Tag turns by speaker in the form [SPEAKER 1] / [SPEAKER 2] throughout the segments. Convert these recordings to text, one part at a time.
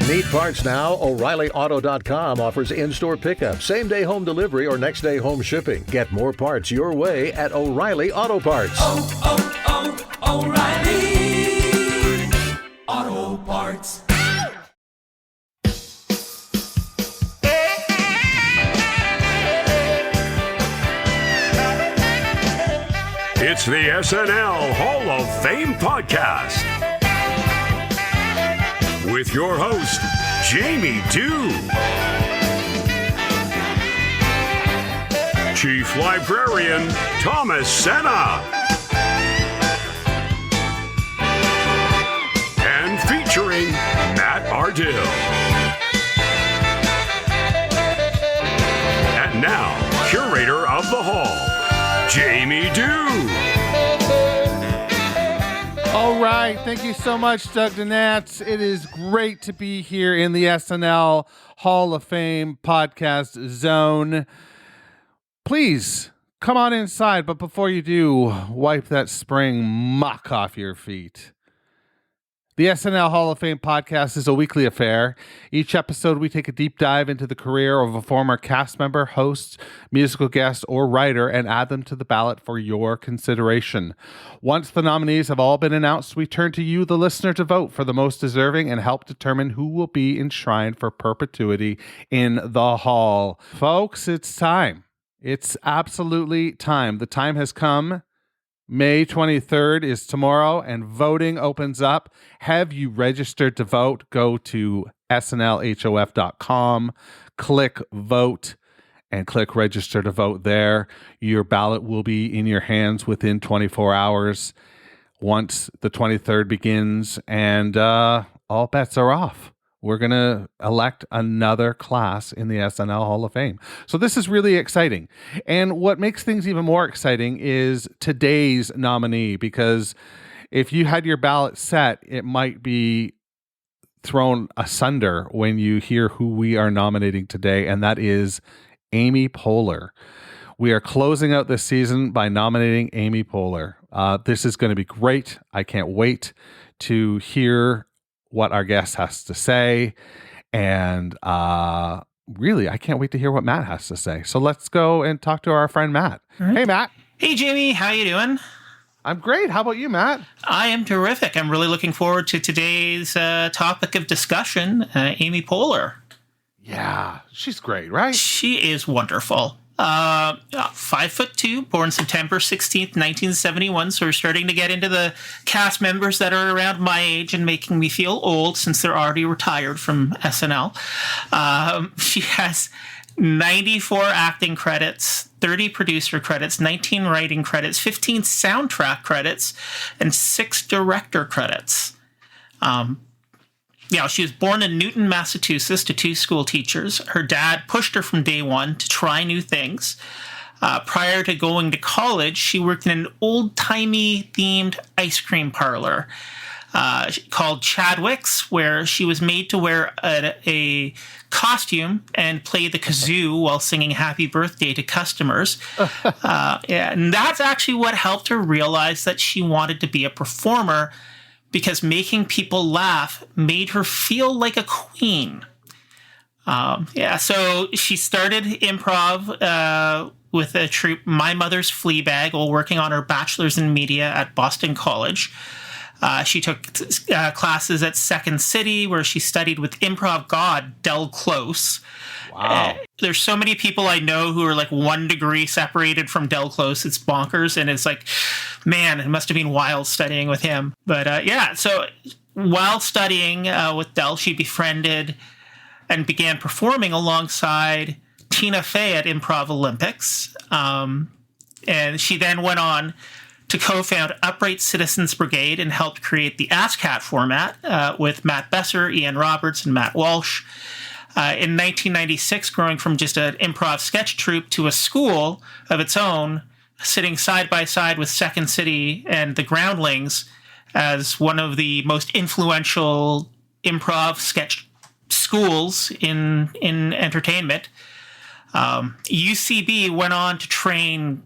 [SPEAKER 1] Need parts now? O'ReillyAuto.com offers in-store pickup, same-day home delivery, or next-day home shipping. Get more parts your way at O'Reilly Auto Parts.
[SPEAKER 2] Oh, Auto Parts.
[SPEAKER 3] It's the SNL Hall of Fame podcast with your host, Jamie Dew, Chief Librarian Thomas Senna, and featuring Matt Ardill. And now, curator of the hall, Jamie Dew.
[SPEAKER 4] All right. Thank you so much, Doug Donats. It is great to be here in the SNL Hall of Fame podcast zone. Please come on inside, but before you do, wipe that spring muck off your feet. The SNL Hall of Fame podcast is a weekly affair. Each episode, we take a deep dive into the career of a former cast member, host, musical guest, or writer and add them to the ballot for your consideration. Once the nominees have all been announced, we turn to you, the listener, to vote for the most deserving and help determine who will be enshrined for perpetuity in the hall. Folks, it's time. It's absolutely time. The time has come. May 23rd is tomorrow, and voting opens up. Have you registered to vote? Go to snlhof.com, click vote, and click register to vote there. Your ballot will be in your hands within 24 hours once the 23rd begins, and all bets are off. We're going to elect another class in the SNL Hall of Fame. So this is really exciting. And what makes things even more exciting is today's nominee, because if you had your ballot set, it might be thrown asunder when you hear who we are nominating today, and that is Amy Poehler. We are closing out this season by nominating Amy Poehler. This is going to be great. I can't wait to hear what our guest has to say, and really, I can't wait to hear what Matt has to say. So let's go and talk to our friend Matt. Right. Hey, Matt.
[SPEAKER 5] Hey, Jamie. How you doing?
[SPEAKER 4] I'm great. How about you, Matt?
[SPEAKER 5] I am terrific. I'm really looking forward to today's topic of discussion, Amy Poehler.
[SPEAKER 4] Yeah, she's great, right?
[SPEAKER 5] She is wonderful. 5'2", born September 16th, 1971. So we're starting to get into the cast members that are around my age and making me feel old since they're already retired from SNL. She has 94 acting credits, 30 producer credits, 19 writing credits, 15 soundtrack credits, and 6 director credits. She was born in Newton, Massachusetts, to 2 school teachers. Her dad pushed her from day one to try new things. Prior to going to college, she worked in an old-timey themed ice cream parlor called Chadwick's, where she was made to wear a costume and play the kazoo while singing Happy Birthday to customers. And that's actually what helped her realize that she wanted to be a performer, because making people laugh made her feel like a queen. So she started improv with a troupe, My Mother's Fleabag, while working on her bachelor's in media at Boston College. She took classes at Second City, where she studied with improv god Del Close. Wow. There's so many people I know who are like 1 degree separated from Del Close. It's bonkers. And it's like, man, it must have been wild studying with him. But so while studying with Del, she befriended and began performing alongside Tina Fey at Improv Olympics. And she then went on to co-found Upright Citizens Brigade and helped create the ASCAT format with Matt Besser, Ian Roberts, and Matt Walsh. In 1996, growing from just an improv sketch troupe to a school of its own, sitting side by side with Second City and the Groundlings as one of the most influential improv sketch schools in entertainment. UCB went on to train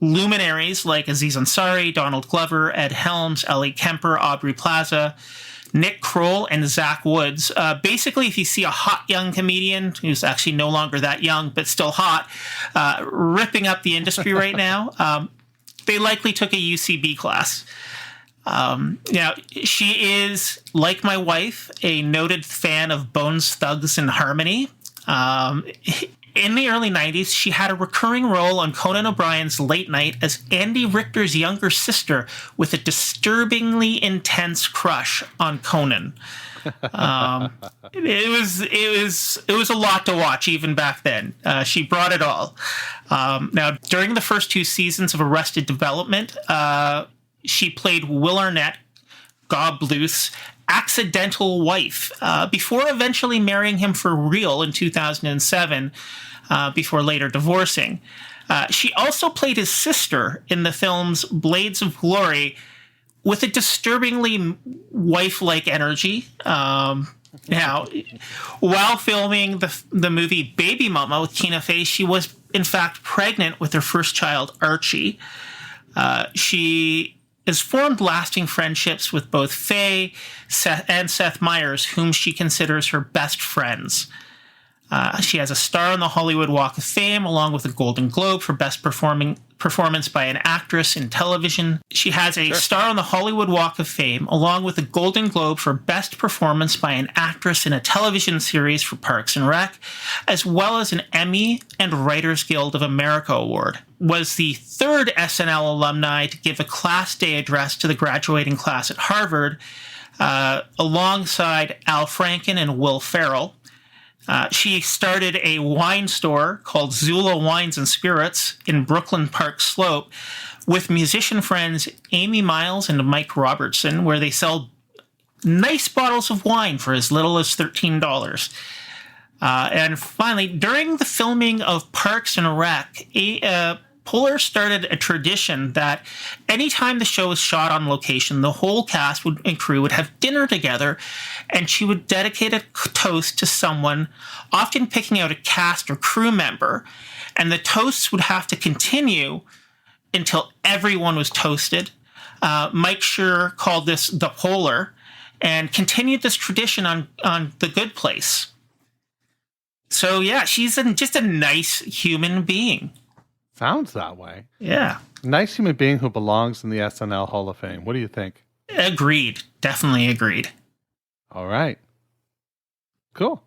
[SPEAKER 5] luminaries like Aziz Ansari, Donald Glover, Ed Helms, Ellie Kemper, Aubrey Plaza, Nick Kroll, and Zach Woods. Basically, if you see a hot young comedian who's actually no longer that young but still hot, ripping up the industry right now, they likely took a UCB class. Now, she is, like my wife, a noted fan of Bones, Thugs, and Harmony. In the early 90s, she had a recurring role on Conan O'Brien's Late Night as Andy Richter's younger sister with a disturbingly intense crush on Conan. It was a lot to watch even back then. She brought it all. Now, during the first 2 seasons of Arrested Development, she played Will Arnett, Gob Luce, accidental wife, before eventually marrying him for real in 2007, before later divorcing. She also played his sister in the films Blades of Glory with a disturbingly wife-like energy. Now, while filming the movie Baby Mama with Tina Fey, she was in fact pregnant with her first child, Archie. She has formed lasting friendships with both Faye and Seth Meyers, whom she considers her best friends. She has a star on the Hollywood Walk of Fame, along with a Golden Globe for Best Performance by an Actress in Television. She has a star on the Hollywood Walk of Fame, along with a Golden Globe for Best Performance by an Actress in a Television Series for Parks and Rec, as well as an Emmy and Writers Guild of America Award. Was the third SNL alumni to give a Class Day address to the graduating class at Harvard, alongside Al Franken and Will Ferrell. She started a wine store called Zula Wines and Spirits in Brooklyn Park Slope with musician friends Amy Miles and Mike Robertson, where they sell nice bottles of wine for as little as $13. And finally, during the filming of Parks and Rec, Poehler started a tradition that anytime the show was shot on location, the whole cast and crew would have dinner together, and she would dedicate a toast to someone, often picking out a cast or crew member, and the toasts would have to continue until everyone was toasted. Mike Schur called this the Poehler, and continued this tradition on The Good Place. So yeah, she's just a nice human being.
[SPEAKER 4] Sounds that way.
[SPEAKER 5] Yeah.
[SPEAKER 4] Nice human being who belongs in the SNL Hall of Fame. What do you think?
[SPEAKER 5] Agreed. Definitely agreed.
[SPEAKER 4] All right. Cool.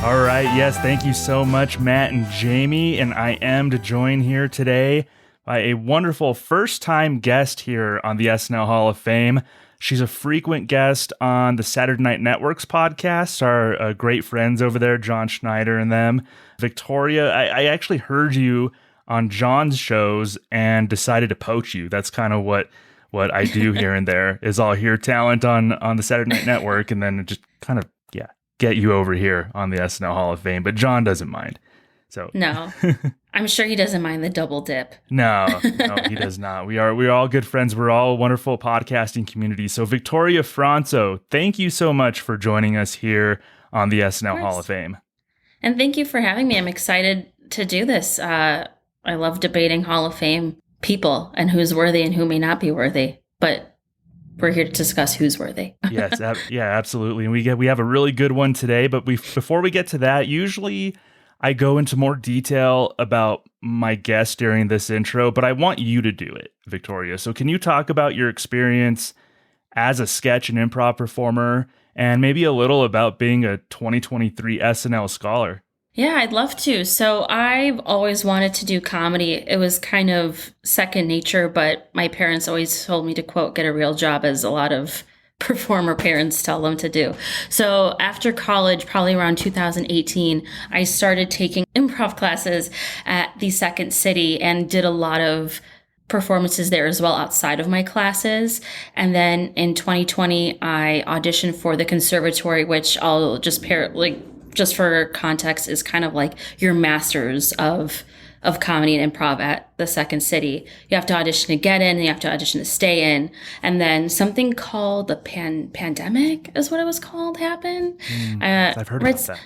[SPEAKER 2] All right, yes, thank you so much, Matt and Jamie, and I am joined here today by a wonderful first-time guest here on the SNL Hall of Fame. She's a frequent guest on the Saturday Night Network's podcast, our great friends over there, John Schneider and them. Victoria, I actually heard you on John's shows and decided to poach you. That's kind of what I do here and there, is I'll hear talent on the Saturday Night Network and then just kind of, get you over here on the SNL Hall of Fame, but John doesn't mind. So
[SPEAKER 6] no, I'm sure he doesn't mind the double dip.
[SPEAKER 2] No, he does not. We are all good friends. We're all a wonderful podcasting community. So Victoria Fronso, thank you so much for joining us here on the SNL Hall of Fame.
[SPEAKER 6] And thank you for having me. I'm excited to do this. I love debating Hall of Fame people and who's worthy and who may not be worthy, but we're here to discuss who's worthy.
[SPEAKER 2] Yes, absolutely. And we have a really good one today. But before we get to that, usually I go into more detail about my guest during this intro, but I want you to do it, Victoria. So can you talk about your experience as a sketch and improv performer, and maybe a little about being a 2023 SNL scholar?
[SPEAKER 6] Yeah, I'd love to. So I've always wanted to do comedy. It was kind of second nature, but my parents always told me to, quote, get a real job, as a lot of performer parents tell them to do. So after college, probably around 2018, I started taking improv classes at the Second City and did a lot of performances there as well outside of my classes. And then in 2020, I auditioned for the conservatory, which I'll just just for context, is kind of like your masters of of comedy and improv at the Second City. You have to audition to get in, and you have to audition to stay in. And then something called the pandemic is what it was called happened.
[SPEAKER 2] I've heard about that.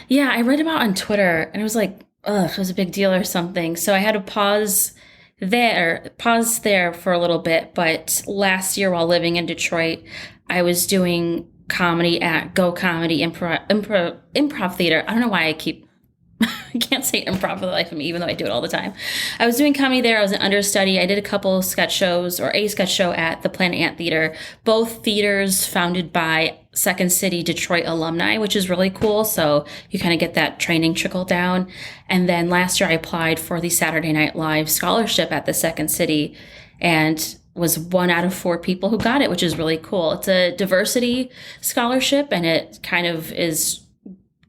[SPEAKER 6] Yeah, I read about it on Twitter, and it was like, ugh, it was a big deal or something. So I had to pause there for a little bit. But last year, while living in Detroit, I was doing comedy at Go Comedy Improv Theater. I don't know why I can't say improv for the life of me, even though I do it all the time. I was doing comedy there. I was an understudy. I did a couple sketch shows, or a sketch show at the Planet Ant Theater, both theaters founded by Second City Detroit alumni, which is really cool. So you kind of get that training trickle down. And then last year I applied for the Saturday Night Live scholarship at the Second City and was 1 out of 4 people who got it, which is really cool. It's a diversity scholarship, and it kind of is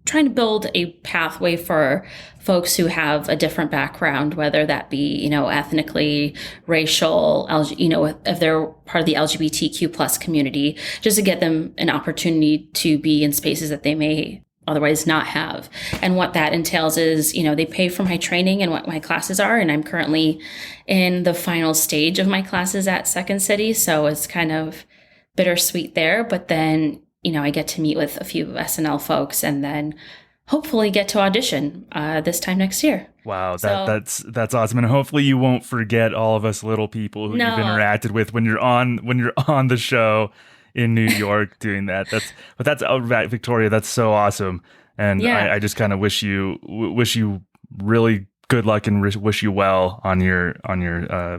[SPEAKER 6] trying to build a pathway for folks who have a different background, whether that be, ethnically, racial, if they're part of the LGBTQ plus community, just to get them an opportunity to be in spaces that they may otherwise not have. And what that entails is, they pay for my training and what my classes are. And I'm currently in the final stage of my classes at Second City. So it's kind of bittersweet there. But then, I get to meet with a few SNL folks and then hopefully get to audition this time next year.
[SPEAKER 2] Wow, that's awesome. And hopefully you won't forget all of us little people who you've interacted with when you're on the show in New York doing that. That's Victoria. That's so awesome. And I just kind of wish you really good luck and wish you well on your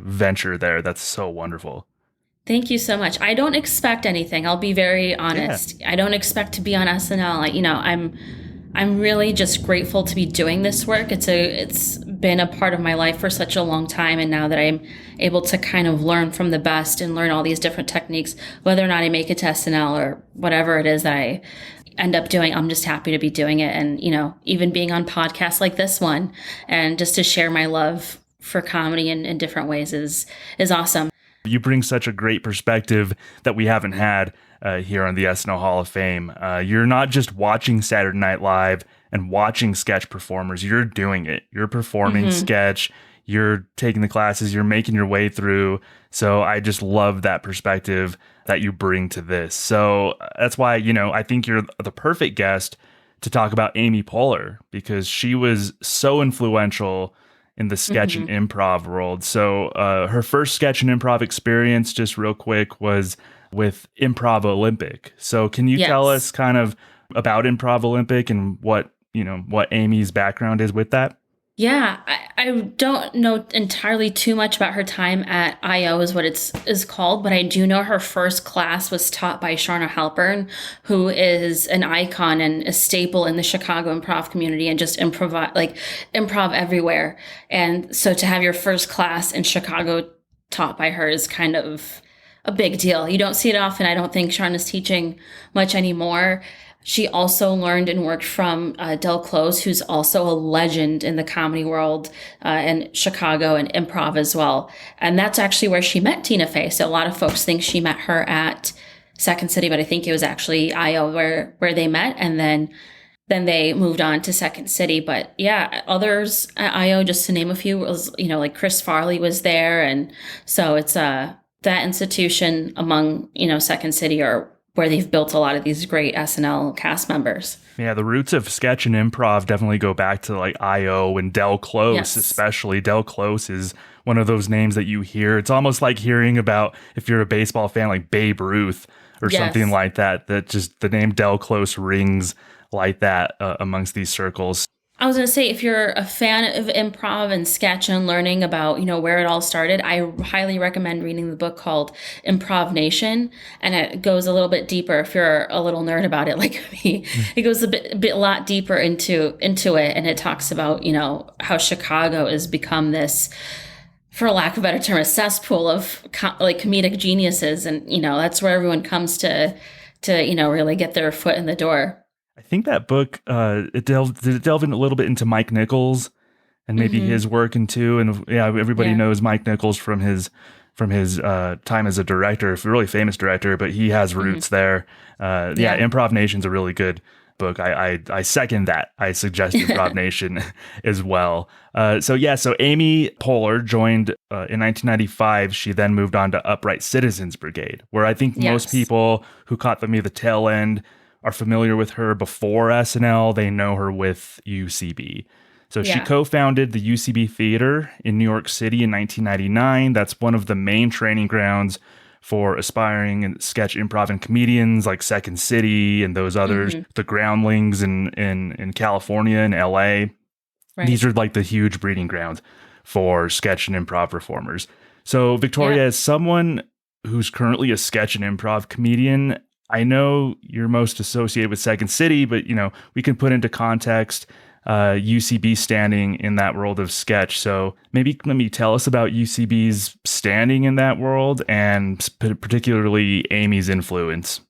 [SPEAKER 2] venture there. That's so wonderful.
[SPEAKER 6] Thank you so much. I don't expect anything. I'll be very honest. Yeah. I don't expect to be on SNL. I'm really just grateful to be doing this work. It's been a part of my life for such a long time, and now that I'm able to kind of learn from the best and learn all these different techniques, whether or not I make it to SNL or whatever it is that I end up doing, I'm just happy to be doing it. And, even being on podcasts like this one and just to share my love for comedy in different ways is awesome.
[SPEAKER 2] You bring such a great perspective that we haven't had here on the SNL Hall of Fame. You're not just watching Saturday Night Live and watching sketch performers. You're doing it. You're performing sketch. You're taking the classes. You're making your way through. So I just love that perspective that you bring to this. So that's why, I think you're the perfect guest to talk about Amy Poehler, because she was so influential in the sketch and improv world. So her first sketch and improv experience, just real quick, was with Improv Olympic. So can you tell us kind of about Improv Olympic and what Amy's background is with that?
[SPEAKER 6] Yeah, I don't know entirely too much about her time at IO is what is called, but I do know her first class was taught by Sharna Halpern, who is an icon and a staple in the Chicago improv community and just improv everywhere. And so to have your first class in Chicago taught by her is kind of a big deal. You don't see it often. I don't think Sharna's teaching much anymore. She also learned and worked from Del Close, who's also a legend in the comedy world in Chicago and improv as well. And that's actually where she met Tina Fey. So a lot of folks think she met her at Second City, but I think it was actually IO where they met. And then they moved on to Second City. But yeah, others at IO, just to name a few, was, like Chris Farley was there. And so it's that institution among, Second City are where they've built a lot of these great SNL cast members. Yeah,
[SPEAKER 2] the roots of sketch and improv definitely go back to like IO and Del Close, especially. Del Close is one of those names that you hear. It's almost like hearing about, if you're a baseball fan, like Babe Ruth or something like that, that just the name Del Close rings like that amongst these circles.
[SPEAKER 6] I was going to say, if you're a fan of improv and sketch and learning about, where it all started, I highly recommend reading the book called Improv Nation. And it goes a little bit deeper if you're a little nerd about it like me. It goes a lot deeper into it. And it talks about, how Chicago has become this, for lack of a better term, a cesspool of comedic geniuses. And, that's where everyone comes to really get their foot in the door.
[SPEAKER 2] I think that book did it delve in a little bit into Mike Nichols and maybe his work too. And everybody knows Mike Nichols from his time as a director, a really famous director, but he has roots there. Improv Nation's a really good book. I second that. I suggest Improv Nation as well. So Amy Poehler joined in 1995. She then moved on to Upright Citizens Brigade, where I think most people who caught the tail end are familiar with her before SNL. They know her with UCB. So she co-founded the UCB Theater in New York City in 1999. That's one of the main training grounds for aspiring sketch improv and comedians like Second City and those others, the Groundlings in California and LA. Right. These are like the huge breeding grounds for sketch and improv performers. So Victoria, as someone who's currently a sketch and improv comedian, I know you're most associated with Second City, but we can put into context UCB standing in that world of sketch. So maybe let me tell us about UCB's standing in that world and particularly Amy's influence.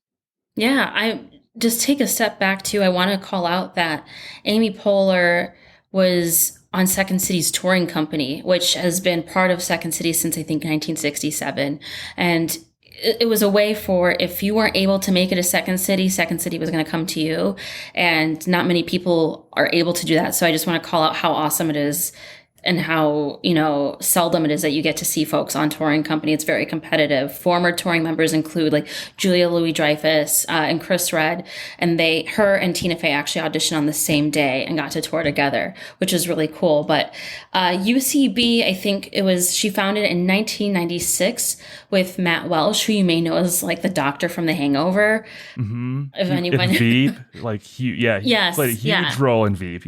[SPEAKER 6] Yeah, I just take a step back too. I want to call out that Amy Poehler was on Second City's touring company, which has been part of Second City since I think 1967. And it was a way for, if you weren't able to make it to Second City was going to come to you. And not many people are able to do that. So I just want to call out how awesome it is and how, seldom it is that you get to see folks on touring company. It's very competitive. Former touring members include like Julia Louis-Dreyfus and Chris Redd. And her and Tina Fey actually auditioned on the same day and got to tour together, which is really cool. But UCB, I think she founded it in 1996 with Matt Welsh, who you may know as like the doctor from The Hangover.
[SPEAKER 2] Mm-hmm.
[SPEAKER 6] If anyone.
[SPEAKER 2] Veep, he played a huge role in Veep,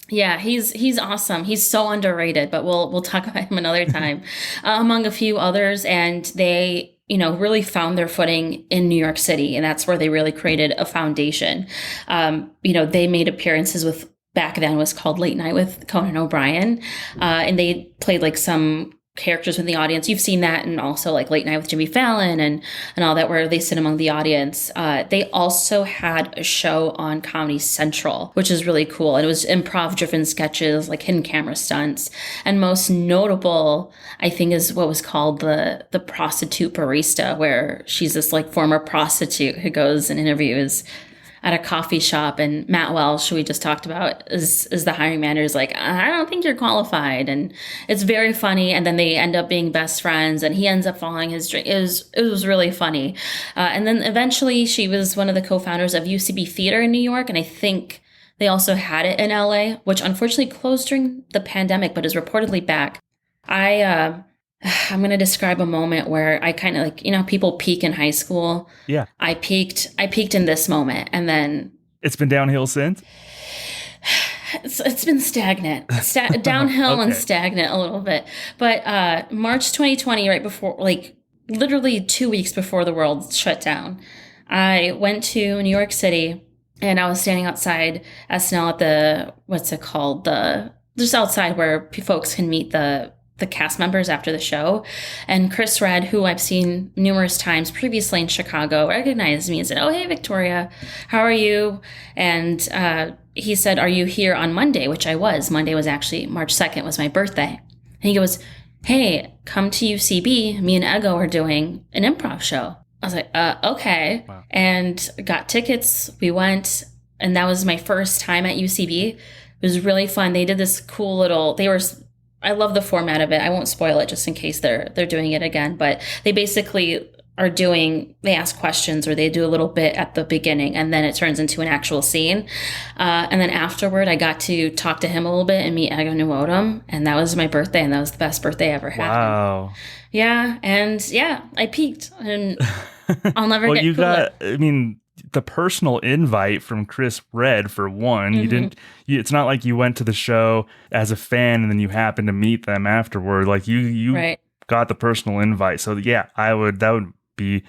[SPEAKER 6] Yeah, he's awesome. He's so underrated, but we'll talk about him another time, among a few others. And they, really found their footing in New York City, and that's where they really created a foundation. They made appearances with, back then was called Late Night with Conan O'Brien, and they played like some characters in the audience. You've seen that, and also like Late Night with Jimmy Fallon and all that, where they sit among the audience. They also had a show on Comedy Central, which is really cool. And it was improv driven sketches, like hidden camera stunts. And most notable, I think, is what was called the prostitute barista, where she's this like former prostitute who goes and interviews at a coffee shop, and Matt Welsh, who we just talked about, is the hiring manager, is like, I don't think you're qualified. And it's very funny. And then they end up being best friends, and he ends up following his dream. It was really funny. And then eventually she was one of the co-founders of UCB Theater in New York. And I think they also had it in LA, which unfortunately closed during the pandemic, but is reportedly back. I'm going to describe a moment where I kind of like, people peak in high school.
[SPEAKER 2] Yeah.
[SPEAKER 6] I peaked in this moment, and then
[SPEAKER 2] it's been downhill since.
[SPEAKER 6] It's been stagnant, downhill and stagnant a little bit. But March 2020, right before, like literally 2 weeks before the world shut down, I went to New York City, and I was standing outside SNL at just outside where folks can meet the cast members after the show. And Chris Redd, who I've seen numerous times previously in Chicago, recognized me and said, "Oh, hey, Victoria, how are you?" And he said, "Are you here on Monday?" Which I was. Monday was actually March 2nd, was my birthday. And he goes, "Hey, come to UCB. Me and Ego are doing an improv show." I was like, okay. Wow. And got tickets. We went, and that was my first time at UCB. It was really fun. They did this cool little, I love the format of it. I won't spoil it just in case they're doing it again, but they basically they ask questions, or they do a little bit at the beginning, and then it turns into an actual scene. And then afterward, I got to talk to him a little bit and meet Ego Nwodim, and that was my birthday, and that was the best birthday I ever had.
[SPEAKER 2] Wow.
[SPEAKER 6] Yeah, and I peaked, and I'll never
[SPEAKER 2] well,
[SPEAKER 6] get
[SPEAKER 2] you
[SPEAKER 6] cooler.
[SPEAKER 2] got, the personal invite from Chris Redd, for one.
[SPEAKER 6] Mm-hmm.
[SPEAKER 2] It's not like you went to the show as a fan and then you happened to meet them afterward. Like you
[SPEAKER 6] Right.
[SPEAKER 2] got the personal invite. So yeah, that would be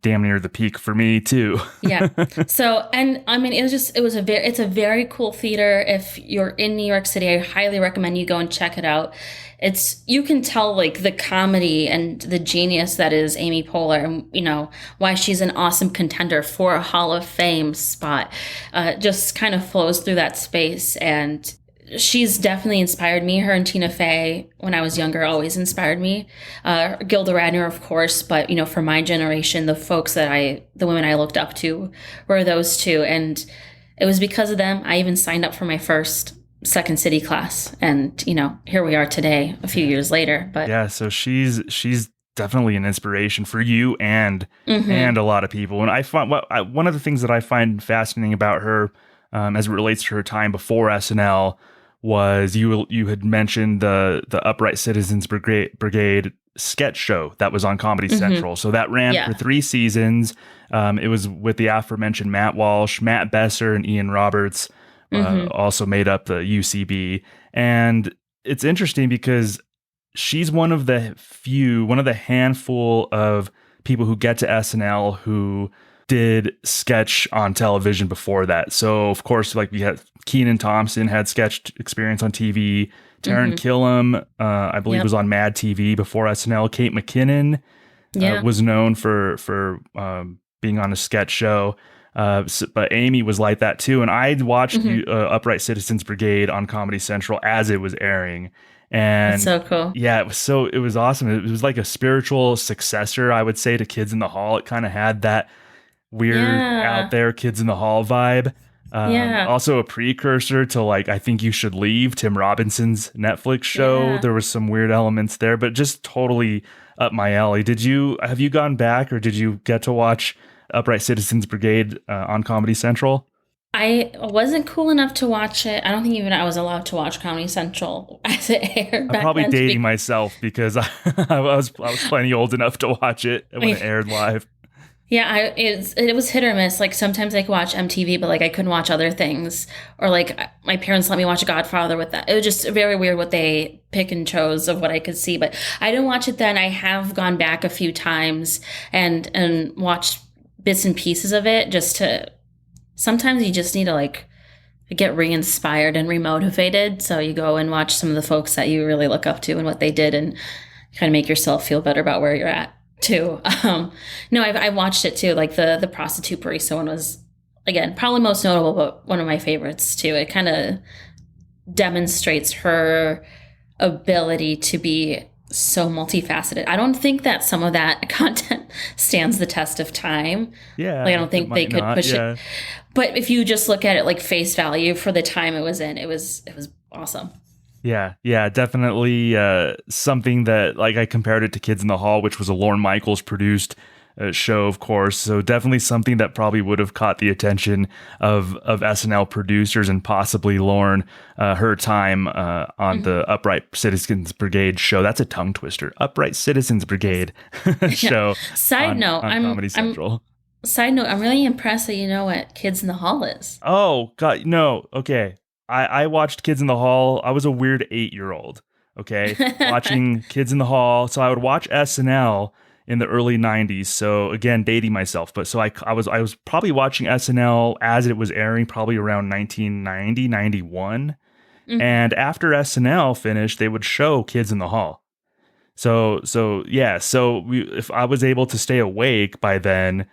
[SPEAKER 2] damn near the peak for me too.
[SPEAKER 6] Yeah. So, and I mean, it's a very cool theater. If you're in New York City, I highly recommend you go and check it out. You can tell like the comedy and the genius that is Amy Poehler, and why she's an awesome contender for a Hall of Fame spot, just kind of flows through that space. And she's definitely inspired me. Her and Tina Fey, when I was younger, always inspired me. Gilda Radner, of course, but for my generation, the women I looked up to were those two. And it was because of them. I even signed up for my first Second City class, and here we are today, a few years later. But
[SPEAKER 2] yeah, so she's definitely an inspiration for you and a lot of people. And I find one of the things that I find fascinating about her, as it relates to her time before SNL, was you had mentioned the Upright Citizens Brigade sketch show that was on Comedy Central. So that ran for 3 seasons. It was with the aforementioned Matt Walsh, Matt Besser, and Ian Roberts. Also made up the UCB. And it's interesting because she's one of the handful of people who get to SNL who did sketch on television before that. So of course, like we had Kenan Thompson had sketch experience on TV. Taron Killam, I believe, was on Mad TV before SNL. Kate McKinnon was known for being on a sketch show. But Amy was like that too. And I watched Upright Citizens Brigade on Comedy Central as it was airing. And
[SPEAKER 6] that's so cool.
[SPEAKER 2] Yeah, it was awesome. It was like a spiritual successor, I would say, to Kids in the Hall. It kind of had that weird out there Kids in the Hall vibe. Also a precursor to like I Think You Should Leave, Tim Robinson's Netflix show. There was some weird elements there, but just totally up my alley. Have you gone back, or did you get to watch Upright Citizens Brigade on Comedy Central?
[SPEAKER 6] I wasn't cool enough to watch it. I don't think even I was allowed to watch Comedy Central as it aired.
[SPEAKER 2] I'm probably dating myself because I was plenty old enough to watch it when it aired live.
[SPEAKER 6] Yeah, it was hit or miss. Like sometimes I could watch MTV, but like I couldn't watch other things. Or like my parents let me watch Godfather with that. It was just very weird what they pick and chose of what I could see. But I didn't watch it then. I have gone back a few times and watched bits and pieces of it just to. Sometimes you just need to like get re-inspired and remotivated. So you go and watch some of the folks that you really look up to and what they did, and kind of make yourself feel better about where you're at too. No, I watched it too. Like the prostitute barista one was, again, probably most notable, but one of my favorites too. It kind of demonstrates her ability to be so multifaceted. I don't think that some of that content stands the test of time.
[SPEAKER 2] Yeah.
[SPEAKER 6] Like I don't think they could push it. But if you just look at it like face value for the time it was in, it was awesome.
[SPEAKER 2] Yeah, definitely something that, like, I compared it to Kids in the Hall, which was a Lorne Michaels produced show, of course. So definitely something that probably would have caught the attention of SNL producers, and possibly Lorne, her time on the Upright Citizens Brigade show. That's a tongue twister. Upright Citizens Brigade show.
[SPEAKER 6] Side note,
[SPEAKER 2] on Comedy Central.
[SPEAKER 6] Side note, I'm really impressed that you know what Kids in the Hall is.
[SPEAKER 2] Oh, God, no. Okay. I watched Kids in the Hall. I was a weird 8-year-old, okay, watching Kids in the Hall. So I would watch SNL in the early 90s. So again, dating myself. But so I was probably watching SNL as it was airing, probably around 1990, 91. Mm-hmm. And after SNL finished, they would show Kids in the Hall. So if I was able to stay awake by then,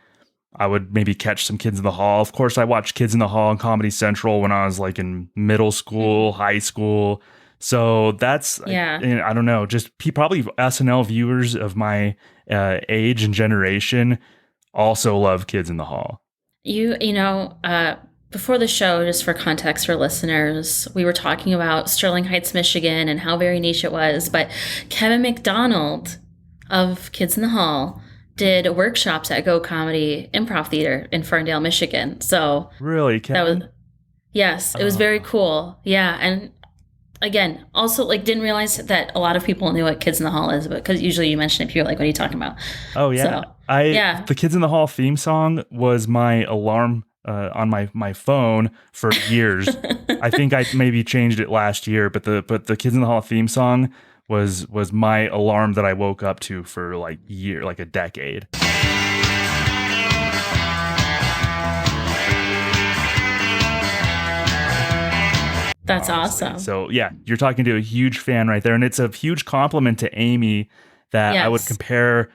[SPEAKER 2] I would maybe catch some Kids in the Hall. Of course, I watched Kids in the Hall on Comedy Central when I was like in middle school, high school. So that's, I don't know, just probably SNL viewers of my age and generation also love Kids in the Hall.
[SPEAKER 6] Before the show, just for context for listeners, we were talking about Sterling Heights, Michigan, and how very niche it was. But Kevin McDonald of Kids in the Hall did workshops at Go Comedy Improv Theater in Ferndale, Michigan. So
[SPEAKER 2] really, Kevin?
[SPEAKER 6] It was very cool. Yeah, and again, also like didn't realize that a lot of people knew what Kids in the Hall is, but because usually you mention it, people are like, "What are you talking about?"
[SPEAKER 2] Oh yeah, the Kids in the Hall theme song was my alarm on my phone for years. I think I maybe changed it last year, but the Kids in the Hall theme song was my alarm that I woke up to for like a decade.
[SPEAKER 6] That's awesome.
[SPEAKER 2] So yeah, you're talking to a huge fan right there, and it's a huge compliment to Amy that I would compare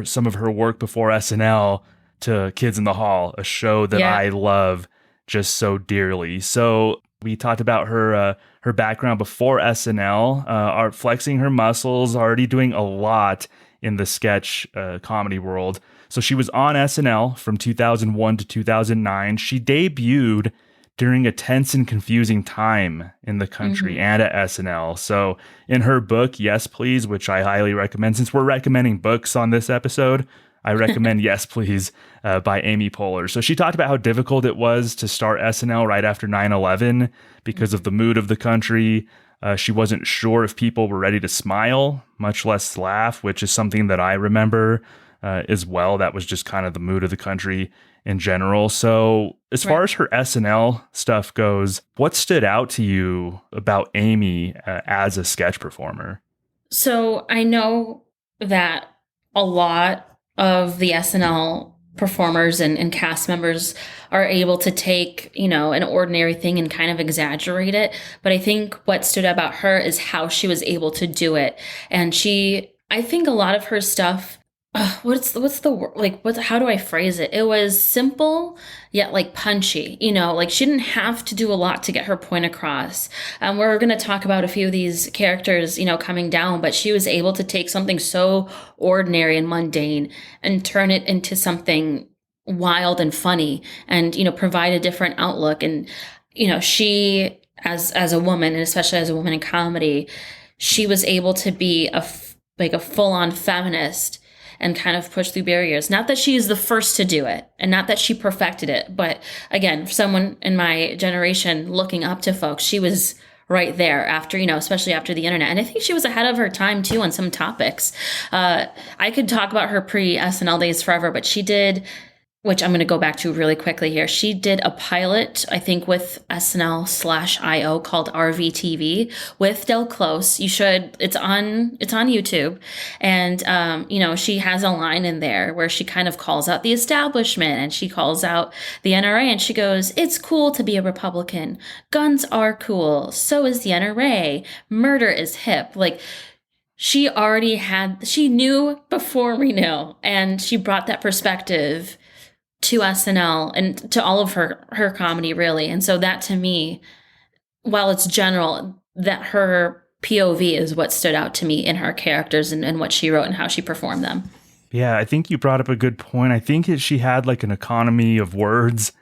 [SPEAKER 2] some of her work before SNL to Kids in the Hall, a show that I love just so dearly. So we talked about her background before SNL, flexing her muscles, already doing a lot in the sketch comedy world. So she was on SNL from 2001 to 2009. She debuted during a tense and confusing time in the country and at SNL. So in her book, Yes, Please, which I highly recommend, since we're recommending books on this episode, I recommend Yes, Please by Amy Poehler. So she talked about how difficult it was to start SNL right after 9/11 because of the mood of the country. She wasn't sure if people were ready to smile, much less laugh, which is something that I remember as well. That was just kind of the mood of the country in general. So as far as her SNL stuff goes, what stood out to you about Amy as a sketch performer?
[SPEAKER 6] So I know that a lot of the SNL performers and cast members are able to take, an ordinary thing and kind of exaggerate it. But I think what stood out about her is how she was able to do it. And I think a lot of her stuff, what's the word? Like, how do I phrase it? It was simple, yet like punchy, like she didn't have to do a lot to get her point across. We're going to talk about a few of these characters, coming down, but she was able to take something so ordinary and mundane and turn it into something wild and funny and, provide a different outlook. And, she, as a woman, and especially as a woman in comedy, she was able to be a full-on feminist and kind of push through barriers. Not that she is the first to do it and not that she perfected it, but again, someone in my generation looking up to folks, she was right there after, especially after the internet. And I think she was ahead of her time too on some topics. I could talk about her pre-SNL days forever, but she did, which I'm going to go back to really quickly here. She did a pilot, I think, with SNL/IO called RVTV with Del Close. It's on YouTube. And, she has a line in there where she kind of calls out the establishment and she calls out the NRA and she goes, "It's cool to be a Republican. Guns are cool. So is the NRA. Murder is hip." Like, she knew before we knew. And she brought that perspective to SNL and to all of her comedy, really. And so that, to me, while it's general, that her POV is what stood out to me in her characters and what she wrote and how she performed them.
[SPEAKER 2] Yeah, I think you brought up a good point. I think she had like an economy of words.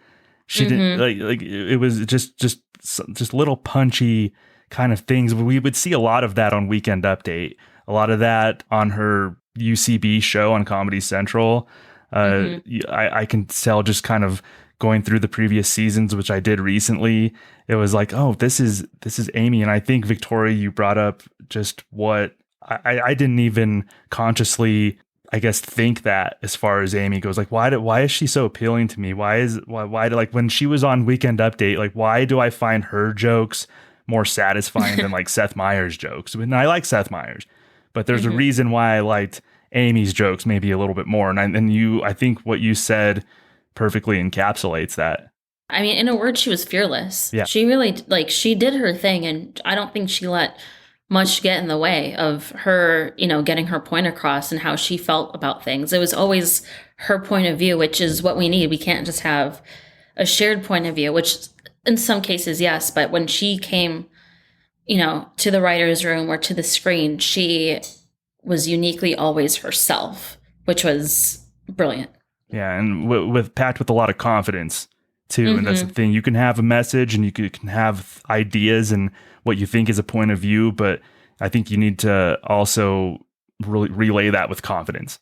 [SPEAKER 2] She didn't like it was just little punchy kind of things. We would see a lot of that on Weekend Update, a lot of that on her UCB show on Comedy Central. I can tell just kind of going through the previous seasons, which I did recently, it was like, oh, this is Amy. And I think, Victoria, you brought up just what I didn't even consciously, I guess, think that as far as Amy goes, like, why is she so appealing to me? Why like when she was on Weekend Update, like, why do I find her jokes more satisfying than like Seth Meyers jokes? And I like Seth Meyers, but there's a reason why I liked Amy's jokes maybe a little bit more. And I think what you said perfectly encapsulates that.
[SPEAKER 6] I mean, in a word, she was fearless.
[SPEAKER 2] Yeah.
[SPEAKER 6] She really, she did her thing, and I don't think she let much get in the way of her, getting her point across and how she felt about things. It was always her point of view, which is what we need. We can't just have a shared point of view, which in some cases, yes, but when she came, to the writer's room or to the screen, she was uniquely always herself, which was brilliant.
[SPEAKER 2] Yeah, and packed with a lot of confidence too. And that's the thing. You can have a message and you can have ideas and what you think is a point of view, but I think you need to also really relay that with confidence.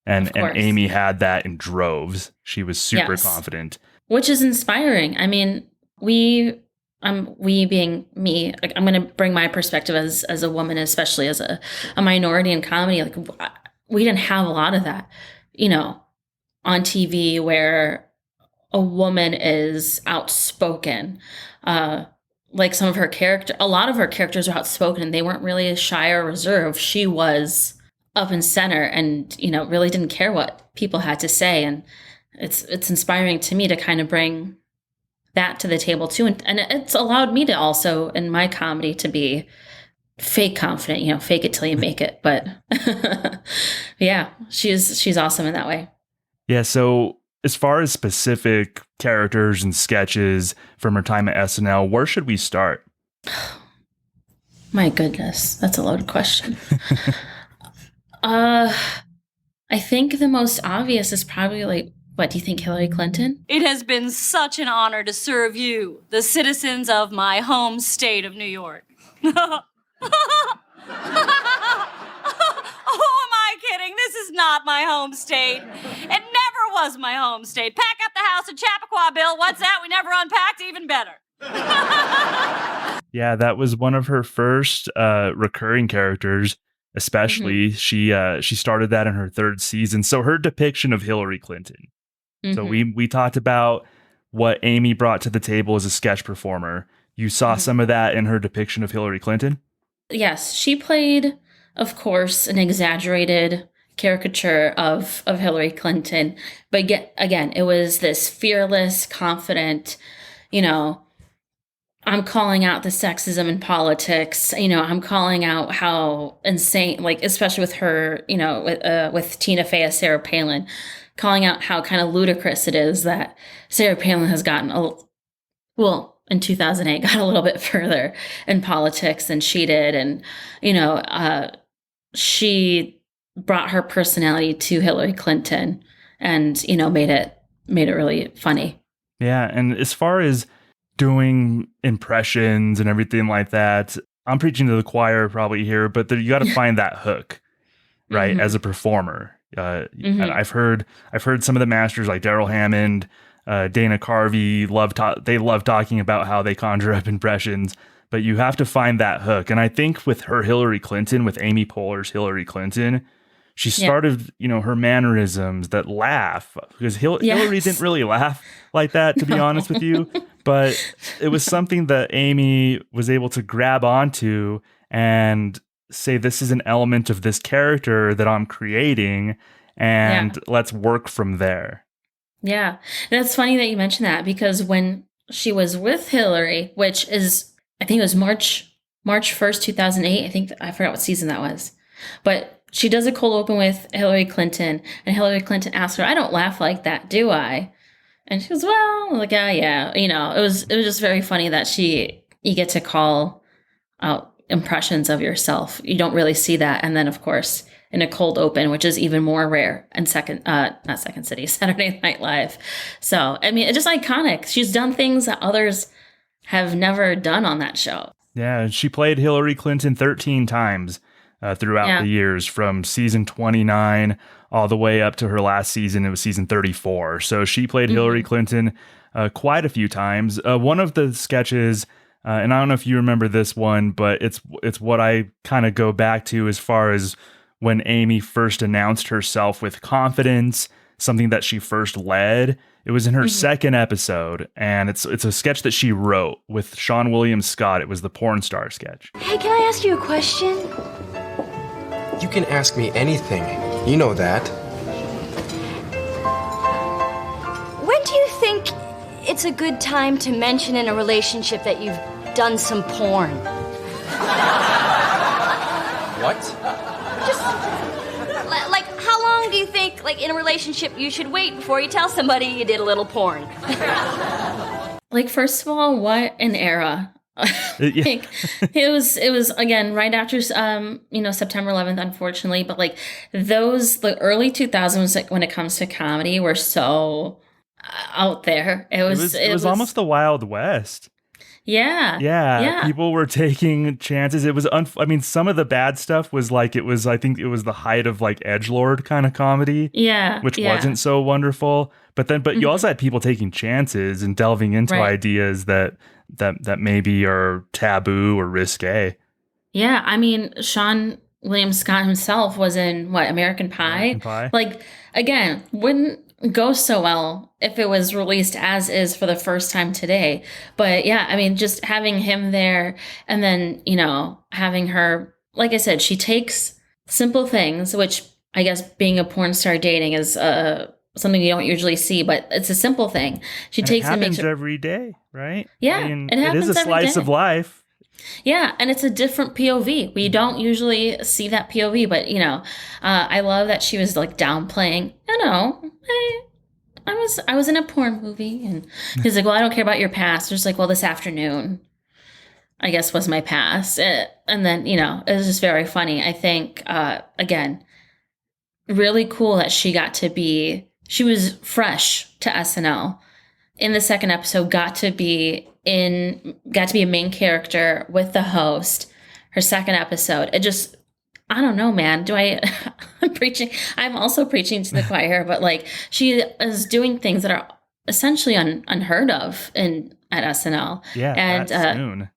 [SPEAKER 2] And Amy had that in droves. She was super confident, which
[SPEAKER 6] is inspiring. I mean, we being me, like, I'm going to bring my perspective as a woman, especially as a minority in comedy. Like, we didn't have a lot of that, on TV where a woman is outspoken. Like a lot of her characters are outspoken and they weren't really shy or reserved. She was up and center and, really didn't care what people had to say. And it's inspiring to me to kind of bring that to the table too. And it's allowed me to also, in my comedy, to be fake confident, fake it till you make it. But yeah, she's awesome in that way.
[SPEAKER 2] Yeah. So as far as specific characters and sketches from her time at SNL, where should we start?
[SPEAKER 6] My goodness, that's a loaded question. I think the most obvious is probably like What, do you think Hillary Clinton?
[SPEAKER 7] It has been such an honor to serve you, the citizens of my home state of New York. Who am I kidding? This is not my home state. It never was my home state. Pack up the house in Chappaqua, Bill. What's that? We never unpacked. Even better.
[SPEAKER 2] Yeah, that was one of her first recurring characters. Especially, she started that in her third season. So her depiction of Hillary Clinton. So we talked about what Amy brought to the table as a sketch performer. You saw some of that in her depiction of Hillary Clinton?
[SPEAKER 6] Yes, she played, of course, an exaggerated caricature of Hillary Clinton. But again, it was this fearless, confident, I'm calling out the sexism in politics. I'm calling out how insane, like, especially with her, with Tina Fey as Sarah Palin, calling out how kind of ludicrous it is that Sarah Palin has gotten, in 2008, got a little bit further in politics than she did. And, she brought her personality to Hillary Clinton and, made it really funny.
[SPEAKER 2] Yeah. And as far as doing impressions and everything like that, I'm preaching to the choir probably here, but you got to find that hook, right? As a performer. And I've heard some of the masters like Daryl Hammond, Dana Carvey they love talking about how they conjure up impressions, but you have to find that hook. And I think with her Hillary Clinton, with Amy Poehler's Hillary Clinton, she started, her mannerisms that laugh, because Hillary didn't really laugh like that, to be honest with you. But it was something that Amy was able to grab onto and say, this is an element of this character that I'm creating, and let's work from there.
[SPEAKER 6] Yeah. And it's funny that you mentioned that, because when she was with Hillary, which is, I think it was March 1st, 2008. I forgot what season that was. But she does a cold open with Hillary Clinton, and Hillary Clinton asks her, I don't laugh like that, do I? And she goes, well, like, yeah. It was just very funny that you get to call out impressions of yourself. You don't really see that. And then, of course, in a cold open, which is even more rare, and not Second City, Saturday Night Live. So, I mean, it's just iconic. She's done things that others have never done on that show.
[SPEAKER 2] Yeah, she played Hillary Clinton 13 times throughout the years, from season 29 all the way up to her last season. It was season 34. So she played Hillary Clinton quite a few times. One of the sketches, and I don't know if you remember this one, but it's what I kind of go back to as far as when Amy first announced herself with confidence, something that she first led. It was in her second episode, and it's a sketch that she wrote with Sean William Scott. It was the porn star sketch.
[SPEAKER 8] Hey, can I ask you a question?
[SPEAKER 9] You can ask me anything. You know that.
[SPEAKER 8] When do you think it's a good time to mention in a relationship that you've done some porn?
[SPEAKER 9] What?
[SPEAKER 8] Just, like, how long do you think, like, in a relationship you should wait before you tell somebody you did a little porn?
[SPEAKER 6] Like, first of all, what an era. Like, it was again right after September 11th, unfortunately, but like the early 2000s, like, when it comes to comedy, were so out there. It was
[SPEAKER 2] almost the Wild West.
[SPEAKER 6] Yeah.
[SPEAKER 2] People were taking chances. It was some of the bad stuff was like, I think it was the height of like edgelord kind of comedy.
[SPEAKER 6] Yeah.
[SPEAKER 2] Which wasn't so wonderful. But you also had people taking chances and delving into ideas that maybe are taboo or risque.
[SPEAKER 6] Yeah. I mean, Sean William Scott himself was in American Pie? Like, again, wouldn't go so well if it was released as is for the first time today. But yeah, I mean, just having him there, and then, having her, like I said, she takes simple things, which I guess being a porn star dating is something you don't usually see, but it's a simple thing. She takes
[SPEAKER 2] it happens every day, right?
[SPEAKER 6] Yeah,
[SPEAKER 2] it is a slice of life.
[SPEAKER 6] Yeah, and it's a different POV. We don't usually see that POV, but I love that she was like downplaying. I was in a porn movie, and he's like, "Well, I don't care about your past." There's like, "Well, this afternoon, I guess, was my past," and then it was just very funny. I think again, really cool that she got to be she was fresh to SNL. In the second episode, got to be a main character with the host. Her second episode, it just, I don't know, man. I'm also preaching to the choir, but like she is doing things that are essentially unheard of at SNL.
[SPEAKER 2] Yeah,
[SPEAKER 6] and
[SPEAKER 2] that soon.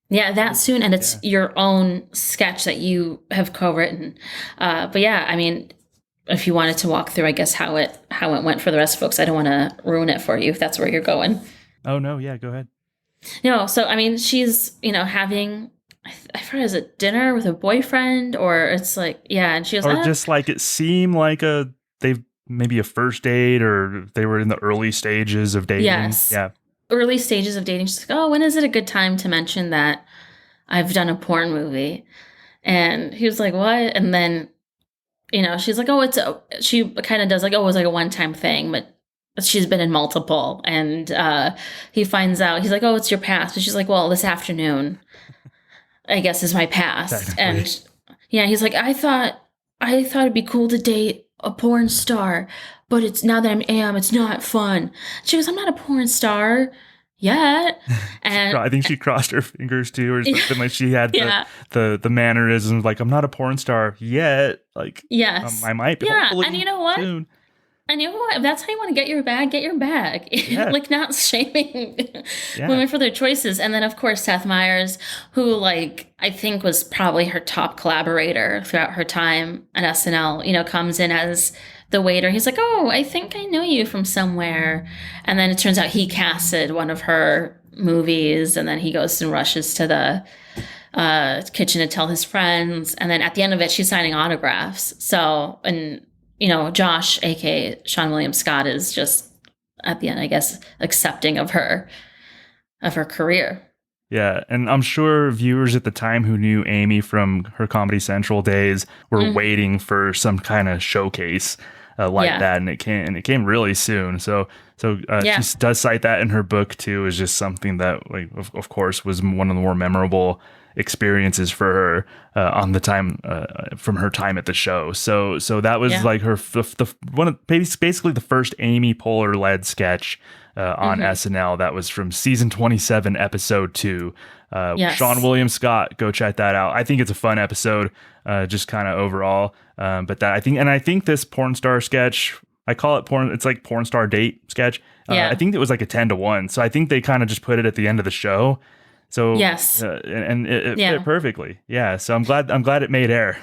[SPEAKER 6] Yeah, that soon, and it's your own sketch that you have co-written. But yeah, I mean, if you wanted to walk through, I guess how it went for the rest of folks, I don't want to ruin it for you if that's where you're going.
[SPEAKER 2] Oh no, yeah, go ahead.
[SPEAKER 6] No, so I mean, she's having. I forget, is it dinner with a boyfriend, or it's like, yeah, and she was,
[SPEAKER 2] or just like it seemed like they've maybe a first date, or they were in the early stages of dating.
[SPEAKER 6] Yes.
[SPEAKER 2] Yeah.
[SPEAKER 6] Early stages of dating. She's like, oh, when is it a good time to mention that I've done a porn movie? And he was like, what? And then, she's like, oh, she kind of does like, oh, it was like a one-time thing, but she's been in multiple. And he finds out, he's like, oh, it's your past. And she's like, well, this afternoon, I guess, is my past. And yeah, he's like, I thought it'd be cool to date a porn star, but it's now that it's not fun. She goes, I'm not a porn star yet. And
[SPEAKER 2] I think she crossed her fingers too, or something. Like she had the mannerisms, like, I'm not a porn star yet. Like,
[SPEAKER 6] yes,
[SPEAKER 2] I might be.
[SPEAKER 6] Yeah, and you know what?
[SPEAKER 2] Soon.
[SPEAKER 6] And you know what? If that's how you want to get your bag, get your bag.
[SPEAKER 2] Yeah.
[SPEAKER 6] Like, not shaming women for their choices. And then, of course, Seth Meyers, who, like, I think was probably her top collaborator throughout her time at SNL, comes in as the waiter. He's like, oh, I think I know you from somewhere. And then it turns out he casted one of her movies. And then he goes and rushes to the kitchen to tell his friends. And then at the end of it, she's signing autographs. So, and Josh, aka Sean William Scott, is just at the end, I guess, accepting of her career.
[SPEAKER 2] Yeah, and I'm sure viewers at the time who knew Amy from her Comedy Central days were waiting for some kind of showcase that, and it came really soon. So she does cite that in her book too, is just something that, like, of course, was one of the more memorable experiences for her on the time from her time at the show. So that was like her one of basically the first Amy Poehler led sketch on SNL. That was from season 27, episode 2. Sean William Scott, go check that out. I think it's a fun episode, just kind of overall. But that I think this porn star sketch, I call it porn. It's like porn star date sketch. I think it was like a 10-1. So I think they kind of just put it at the end of the show. So yes, and it fit perfectly. Yeah, so I'm glad it made air.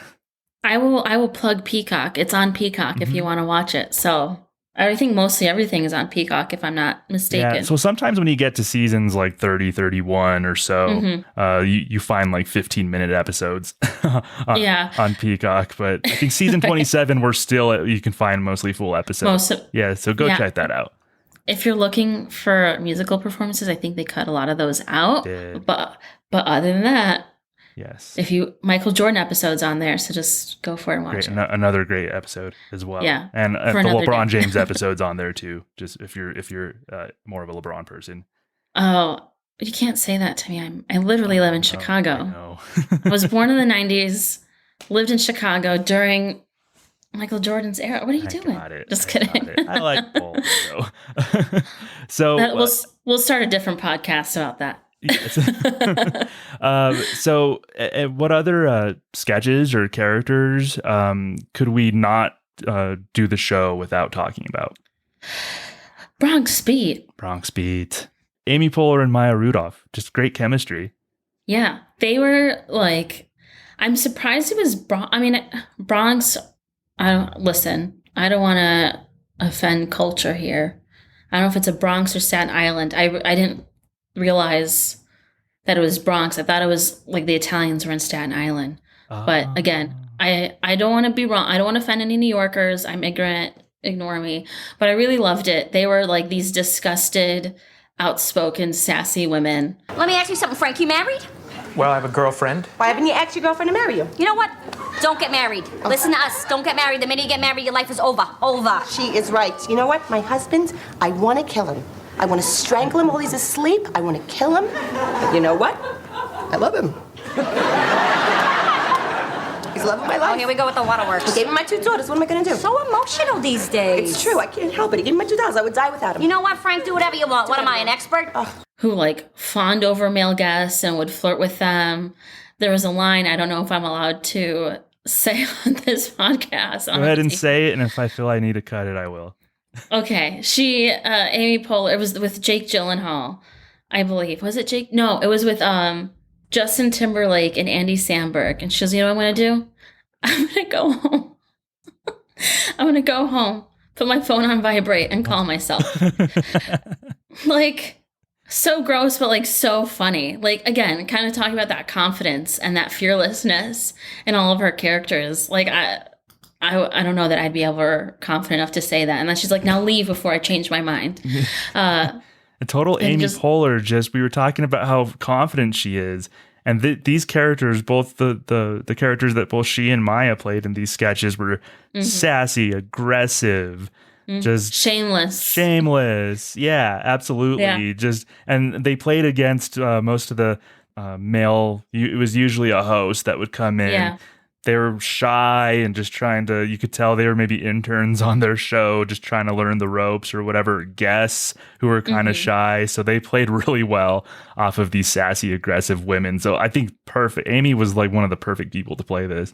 [SPEAKER 6] I will plug Peacock. It's on Peacock if you want to watch it. So I think mostly everything is on Peacock, if I'm not mistaken.
[SPEAKER 2] Yeah. So sometimes when you get to seasons like 30, 31 or so, you find like 15-minute episodes on Peacock. But I think season 27, you can find mostly full episodes. So go check that out.
[SPEAKER 6] If you're looking for musical performances, I think they cut a lot of those out. But other than that,
[SPEAKER 2] yes,
[SPEAKER 6] Michael Jordan episode's on there, so just go for it and watch it.
[SPEAKER 2] Another great episode as well.
[SPEAKER 6] Yeah,
[SPEAKER 2] and the LeBron James episode's on there too. Just if you're more of a LeBron person.
[SPEAKER 6] Oh, you can't say that to me. I literally live in Chicago.
[SPEAKER 2] I know.
[SPEAKER 6] I was born in the 90s, lived in Chicago during Michael Jordan's era. What are you doing? Just kidding.
[SPEAKER 2] I like both. So
[SPEAKER 6] we'll start a different podcast about that.
[SPEAKER 2] Yes. So what other sketches or characters could we not do the show without talking about?
[SPEAKER 6] Bronx Beat.
[SPEAKER 2] Amy Poehler and Maya Rudolph. Just great chemistry.
[SPEAKER 6] Yeah. They were like, I'm surprised it was Bronx. I don't want to offend culture here. I don't know if it's a Bronx or Staten Island. I didn't realize that it was Bronx. I thought it was like the Italians were in Staten Island. But again, I don't want to be wrong. I don't want to offend any New Yorkers. I'm ignorant. Ignore me. But I really loved it. They were like these disgusted, outspoken, sassy women.
[SPEAKER 8] Let me ask you something, Frank. You married?
[SPEAKER 9] Well, I have a girlfriend.
[SPEAKER 10] Why haven't you asked your girlfriend to marry you?
[SPEAKER 8] You know what? Don't get married. Listen to us. Don't get married. The minute you get married, your life is over.
[SPEAKER 10] She is right. You know what? My husband, I want to kill him. I want to strangle him while he's asleep. I want to kill him. But you know what? I love him. He's the love of my life.
[SPEAKER 7] Oh, here we go with the waterworks.
[SPEAKER 10] He gave me my 2 daughters. What am I going to do?
[SPEAKER 7] So emotional these days.
[SPEAKER 10] It's true. I can't help it. He gave me my 2 daughters. I would die without him.
[SPEAKER 7] You know what, Frank? Do whatever you want. What am I, an expert?
[SPEAKER 6] Who like fawned over male guests and would flirt with them. There was a line, I don't know if I'm allowed to say on this podcast.
[SPEAKER 2] Go ahead and say it, and if I feel I need to cut it, I will.
[SPEAKER 6] Okay. Amy Poehler, it was with Jake Gyllenhaal, I believe. Was it Jake? No, it was with Justin Timberlake and Andy Samberg. And she goes, you know what I'm going to do? I'm going to go home. I'm going to go home, put my phone on vibrate, and call myself. Like, so gross, but like so funny. Like, again, kind of talking about that confidence and that fearlessness in all of her characters. Like, I don't know that I'd be ever confident enough to say that. And then she's like, now leave before I change my mind.
[SPEAKER 2] A total Amy Poehler. We were talking about how confident she is. And these characters, both the characters that both she and Maya played in these sketches were sassy, aggressive, just shameless. Yeah, absolutely. Yeah. And they played against most of the male. It was usually a host that would come in. Yeah. They were shy and just you could tell they were maybe interns on their show, just trying to learn the ropes or whatever, guests who were kind of shy. So they played really well off of these sassy, aggressive women. So I think perfect. Amy was like one of the perfect people to play this.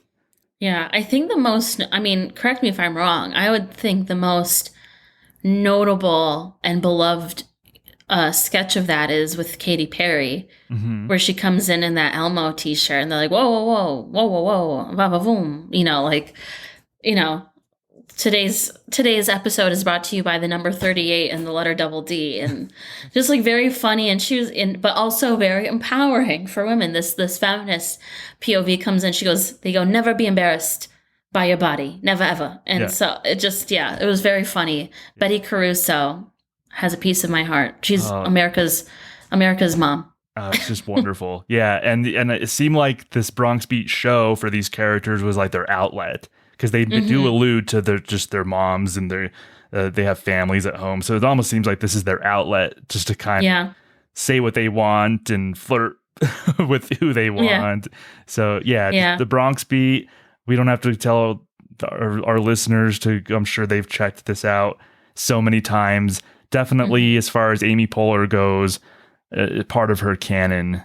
[SPEAKER 6] Yeah, I think correct me if I'm wrong. I would think the most notable and beloved sketch of that is with Katy Perry, where she comes in that Elmo t-shirt and they're like, whoa, whoa, whoa, whoa, whoa, whoa, va, va, boom. Today's episode is brought to you by the number 38 and the letter double D, and just like very funny, and she was but also very empowering for women. This feminist POV comes in. They go, never be embarrassed by your body, never ever. And so it just, it was very funny. Betty Caruso has a piece of my heart. She's America's mom.
[SPEAKER 2] It's just wonderful. Yeah, and it seemed like this Bronx Beat show for these characters was like their outlet, because they do allude to their moms and they have families at home. So it almost seems like this is their outlet just to kind of say what they want and flirt with who they want. Yeah. So the Bronx Beat, we don't have to tell our listeners I'm sure they've checked this out so many times. Definitely, as far as Amy Poehler goes, part of her canon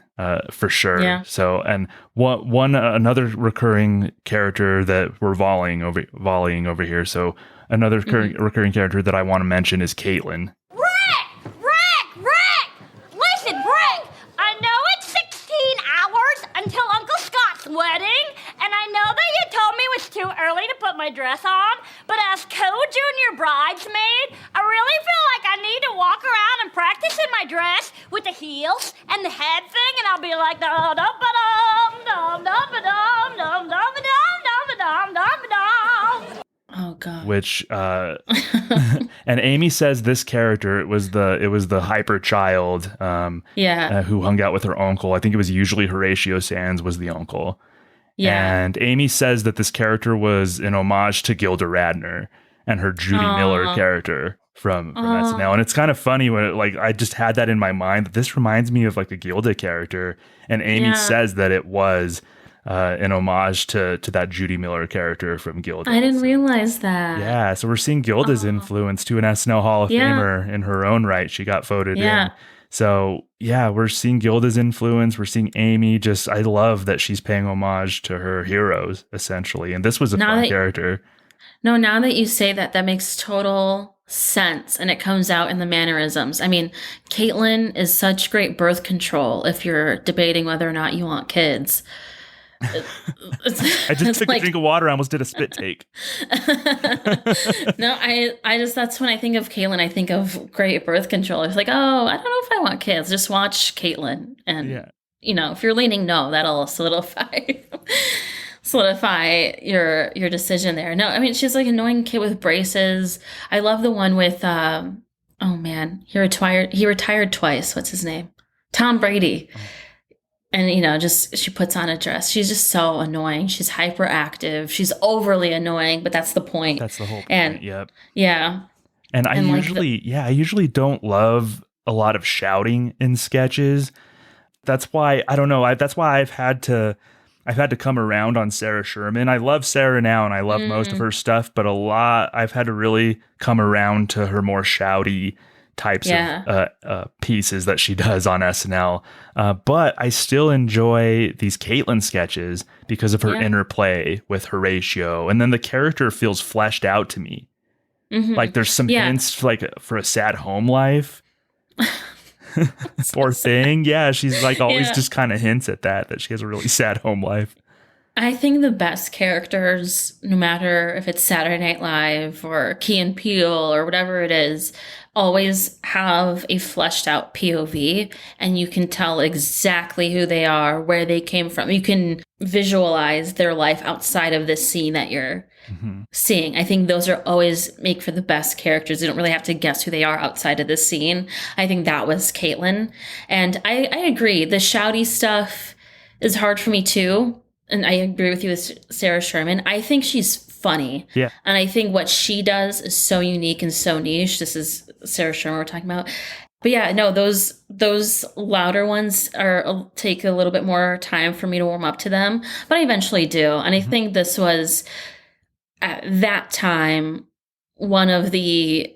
[SPEAKER 2] for sure. Yeah. So, and another recurring character that we're volleying over here. So, another recurring character that I want to mention is Caitlin.
[SPEAKER 8] Rick! Listen, Rick! I know it's 16 hours until Uncle Scott's wedding, and I know that you told me it was too early to put my dress on, but as co-junior bridesmaid, I really feel like I need to walk around and practice in my dress with the heels and the head thing, and I'll be like, dum dum dum dum dum dum dum dum dum dum dum dum.
[SPEAKER 6] Oh God.
[SPEAKER 2] Which and Amy says this character, it was the hyper child who hung out with her uncle. I think it was usually Horatio Sands was the uncle. Yeah. And Amy says that this character was an homage to Gilda Radner and her Judy Miller character from SNL. And it's kind of funny when I just had that in my mind that this reminds me of like a Gilda character. And Amy says that it was an homage to that Judy Miller character from Gilda.
[SPEAKER 6] I didn't realize that.
[SPEAKER 2] Yeah. So we're seeing Gilda's influence to an SNL Hall of Famer in her own right. She got voted in. So, we're seeing Gilda's influence. We're seeing Amy. I love that she's paying homage to her heroes, essentially. And this was a fun character.
[SPEAKER 6] No, now that you say that, that makes total sense. And it comes out in the mannerisms. I mean, Caitlin is such great birth control if you're debating whether or not you want kids.
[SPEAKER 2] I just took a drink of water. I almost did a spit take.
[SPEAKER 6] No, I just, that's when I think of Caitlin, I think of great birth control. It's like, oh, I don't know if I want kids. Just watch Caitlin. And, if you're leaning no, that'll solidify your decision there. No, I mean, she's like an annoying kid with braces. I love the one with, he retired twice. What's his name? Tom Brady. Oh. And, she puts on a dress. She's just so annoying. She's hyperactive. She's overly annoying, but that's the point.
[SPEAKER 2] That's the whole point.
[SPEAKER 6] And,
[SPEAKER 2] yep.
[SPEAKER 6] Yeah.
[SPEAKER 2] And I usually don't love a lot of shouting in sketches. That's why, I don't know. That's why I've had to I've had to come around on Sarah Sherman. I love Sarah now and I love most of her stuff, but I've had to really come around to her more shouty types of pieces that she does on SNL. But I still enjoy these Caitlin sketches because of her interplay with Horatio. And then the character feels fleshed out to me. Like there's some hints like for a sad home life. Poor thing. Yeah, she's like always just kind of hints at that she has a really sad home life.
[SPEAKER 6] I think the best characters, no matter if it's Saturday Night Live or Key and Peele or whatever it is, always have a fleshed out POV, and you can tell exactly who they are, where they came from. You can visualize their life outside of this scene that you're seeing. I think those are always make for the best characters. You don't really have to guess who they are outside of this scene. I think that was Caitlin. And I agree. The shouty stuff is hard for me too. And I agree with you with Sarah Sherman. I think she's funny. Yeah. And I think what she does is so unique and so niche. This is Sarah Sherman we're talking about. But yeah, no, those louder ones take a little bit more time for me to warm up to them. But I eventually do. And I think this was, at that time, one of the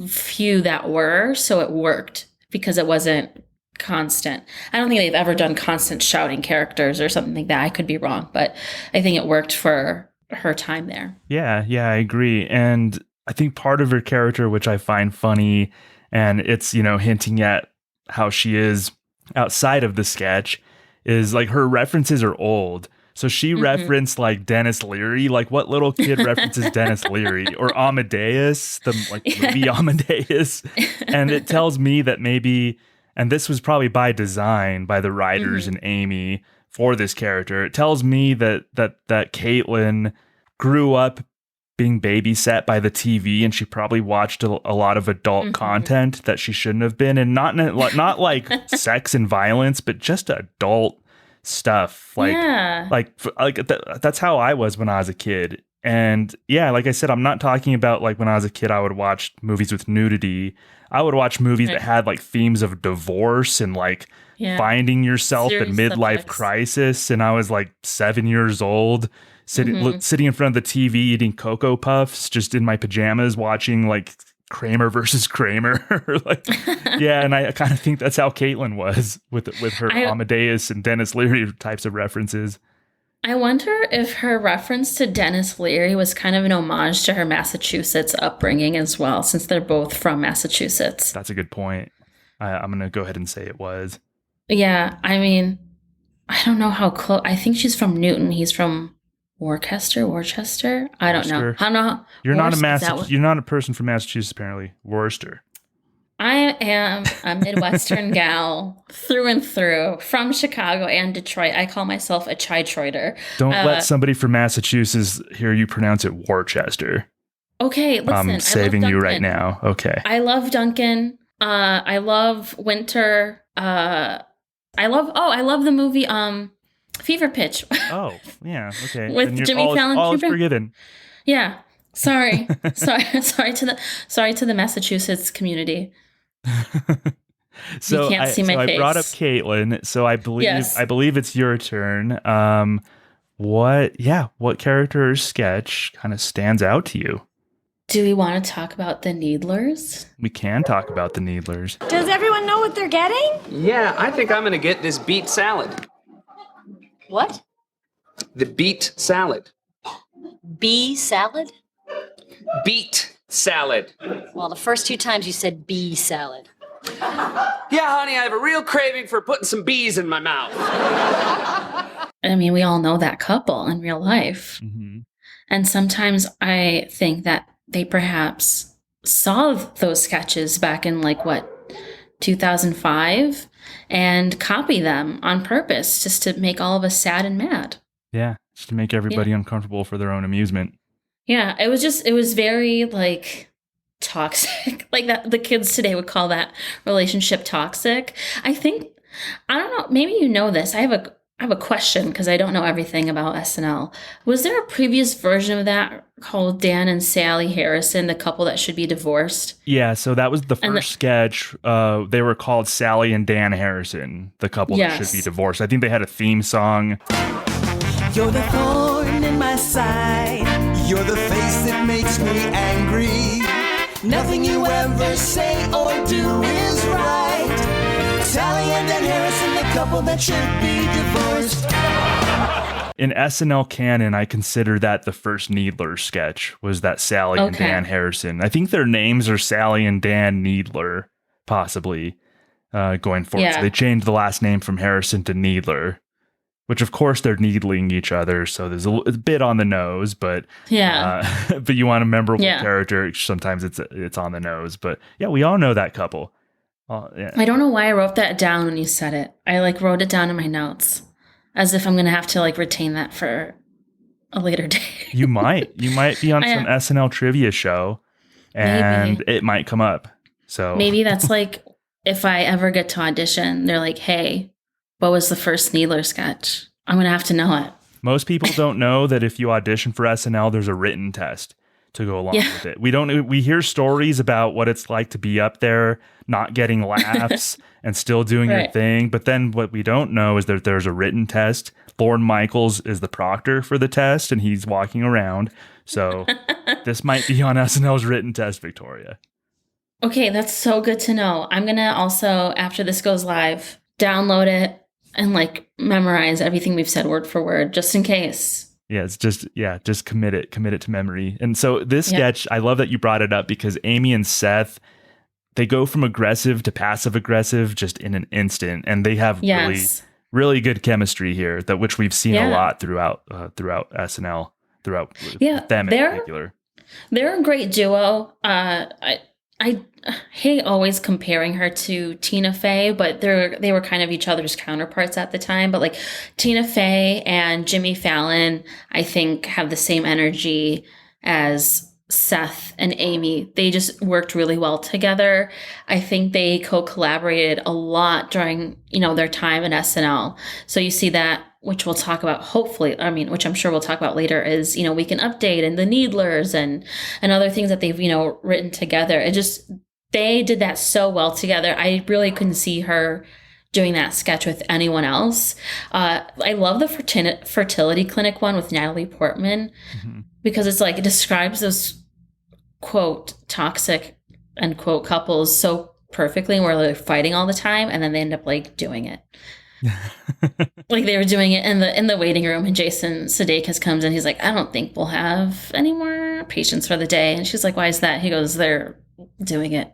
[SPEAKER 6] few that were. So it worked because it wasn't constant. I don't think they've ever done constant shouting characters or something like that. I could be wrong, but I think it worked for her time there. Yeah,
[SPEAKER 2] I agree. And I think part of her character, which I find funny, and it's, hinting at how she is outside of the sketch, is like her references are old. So she referenced like Dennis Leary. Like what little kid references Dennis Leary or Amadeus, the movie Amadeus? And it tells me that maybe, and this was probably by design by the writers and Amy for this character. It tells me that Caitlin grew up being babysat by the TV, and she probably watched a lot of adult content that she shouldn't have been, and not like sex and violence, but just adult stuff. That's how I was when I was a kid. And yeah, like I said, I'm not talking about like when I was a kid, I would watch movies with nudity. I would watch movies that had like themes of divorce and like finding yourself in midlife crisis. And I was like 7 years old, sitting in front of the TV, eating Cocoa Puffs, just in my pajamas, watching like Kramer versus Kramer. And I kind of think that's how Caitlin was with her Amadeus and Dennis Leary types of references.
[SPEAKER 6] I wonder if her reference to Dennis Leary was kind of an homage to her Massachusetts upbringing as well, since they're both from Massachusetts.
[SPEAKER 2] That's a good point. I'm going to go ahead and say it was.
[SPEAKER 6] Yeah, I mean, I don't know how close. I think she's from Newton. He's from Worcester. I don't know. I don't know.
[SPEAKER 2] You're not a person from Massachusetts, apparently. Worcester.
[SPEAKER 6] I am a Midwestern gal through and through, from Chicago and Detroit. I call myself a Chi-Troiter.
[SPEAKER 2] Don't let somebody from Massachusetts hear you pronounce it Worcester.
[SPEAKER 6] Okay, listen.
[SPEAKER 2] I'm saving you right now. Okay.
[SPEAKER 6] I love Duncan. I love Winter. I love the movie Fever Pitch.
[SPEAKER 2] Oh, yeah. Okay.
[SPEAKER 6] With Jimmy Fallon.
[SPEAKER 2] All is forgiven.
[SPEAKER 6] Yeah. Sorry to the Massachusetts community.
[SPEAKER 2] So
[SPEAKER 6] you can't see my face.
[SPEAKER 2] I brought up Caitlin. So I believe it's your turn. What character or sketch kind of stands out to you?
[SPEAKER 6] Do we want to talk about the Needlers?
[SPEAKER 2] We can talk about the Needlers.
[SPEAKER 8] Does everyone know what they're getting?
[SPEAKER 9] Yeah, I think I'm gonna get this beet salad.
[SPEAKER 7] What?
[SPEAKER 9] The beet salad.
[SPEAKER 7] Bee salad?
[SPEAKER 9] Beet salad.
[SPEAKER 7] Well, the first 2 times you said bee salad.
[SPEAKER 9] Yeah, honey, I have a real craving for putting some bees in my mouth.
[SPEAKER 6] I mean, we all know that couple in real life. And sometimes I think that they perhaps saw those sketches back in 2005 and copy them on purpose just to make all of us sad and mad.
[SPEAKER 2] Yeah, just to make everybody uncomfortable for their own amusement.
[SPEAKER 6] Yeah, it was very toxic. Like that, the kids today would call that relationship toxic. I don't know, maybe you know this. I have a question because I don't know everything about SNL. Was there a previous version of that called Dan and Sally Harrison, the couple that should be divorced?
[SPEAKER 2] Yeah, so that was the first sketch. They were called Sally and Dan Harrison, the couple that should be divorced. I think they had a theme song.
[SPEAKER 11] You're the thorn in my side. You're the face that makes me angry. Nothing you ever say or do is right. Sally and Dan Harrison, the couple that should be divorced.
[SPEAKER 2] In SNL canon, I consider that the first Needler sketch was that Sally and Dan Harrison. I think their names are Sally and Dan Needler, possibly, going forward.
[SPEAKER 6] Yeah.
[SPEAKER 2] So they changed the last name from Harrison to Needler, which of course they're needling each other. So there's a bit on the nose, but but you want a memorable character. Sometimes it's on the nose, but yeah, we all know that couple.
[SPEAKER 6] I don't know why I wrote that down when you said it. I wrote it down in my notes as if I'm going to have to retain that for a later day.
[SPEAKER 2] You might be on some SNL trivia show and it might come up. So
[SPEAKER 6] maybe that's if I ever get to audition, they're like, hey, what was the first Needler sketch? I'm going to have to know it.
[SPEAKER 2] Most people don't know that if you audition for SNL, there's a written test to go along with it. We hear stories about what it's like to be up there, not getting laughs and still doing your thing. But then what we don't know is that there's a written test. Lorne Michaels is the proctor for the test and he's walking around. So this might be on SNL's written test, Victoria.
[SPEAKER 6] Okay, that's so good to know. I'm going to also, after this goes live, download it and memorize everything we've said word for word, just in case.
[SPEAKER 2] Yeah, it's just commit it to memory. And so this sketch, I love that you brought it up because Amy and Seth, they go from aggressive to passive aggressive just in an instant, and they have really good chemistry here, which we've seen a lot throughout SNL, throughout them in particular.
[SPEAKER 6] They're a great duo. I hate always comparing her to Tina Fey, but they were kind of each other's counterparts at the time. But Tina Fey and Jimmy Fallon, I think, have the same energy as Seth and Amy. They just worked really well together. I think they co-collaborated a lot during, their time in SNL. So you see that, which we'll talk about which I'm sure we'll talk about later, is, Weekend Update and the Needlers and other things that they've, written together. They did that so well together. I really couldn't see her doing that sketch with anyone else. I love the fertility clinic one with Natalie Portman because it describes those quote toxic end quote couples so perfectly, where they're fighting all the time and then they end up doing it. They were doing it in the waiting room, and Jason Sudeikis comes in. He's like, I don't think we'll have any more patients for the day. And she's like, why is that? He goes, they're doing it.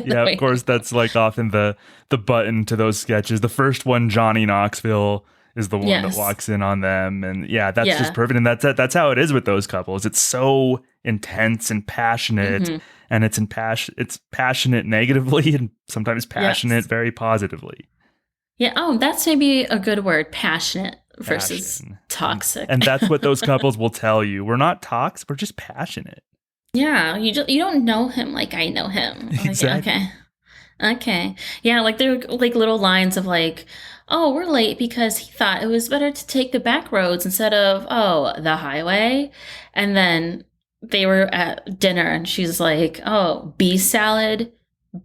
[SPEAKER 2] Yeah, of course, that's often the button to those sketches. The first one, Johnny Knoxville, is the one that walks in on them, and that's just perfect. And that's how it is with those couples. It's so intense and passionate, and it's passionate negatively, and sometimes passionate very positively.
[SPEAKER 6] Yeah. Oh, that's maybe a good word. Passionate versus toxic.
[SPEAKER 2] And that's what those couples will tell you. We're not toxic. We're just passionate.
[SPEAKER 6] Yeah. You don't know him like I know him.
[SPEAKER 2] Exactly.
[SPEAKER 6] Okay. Yeah. They're little lines of oh, we're late because he thought it was better to take the back roads instead of, the highway. And then they were at dinner and she's like, oh, bee salad.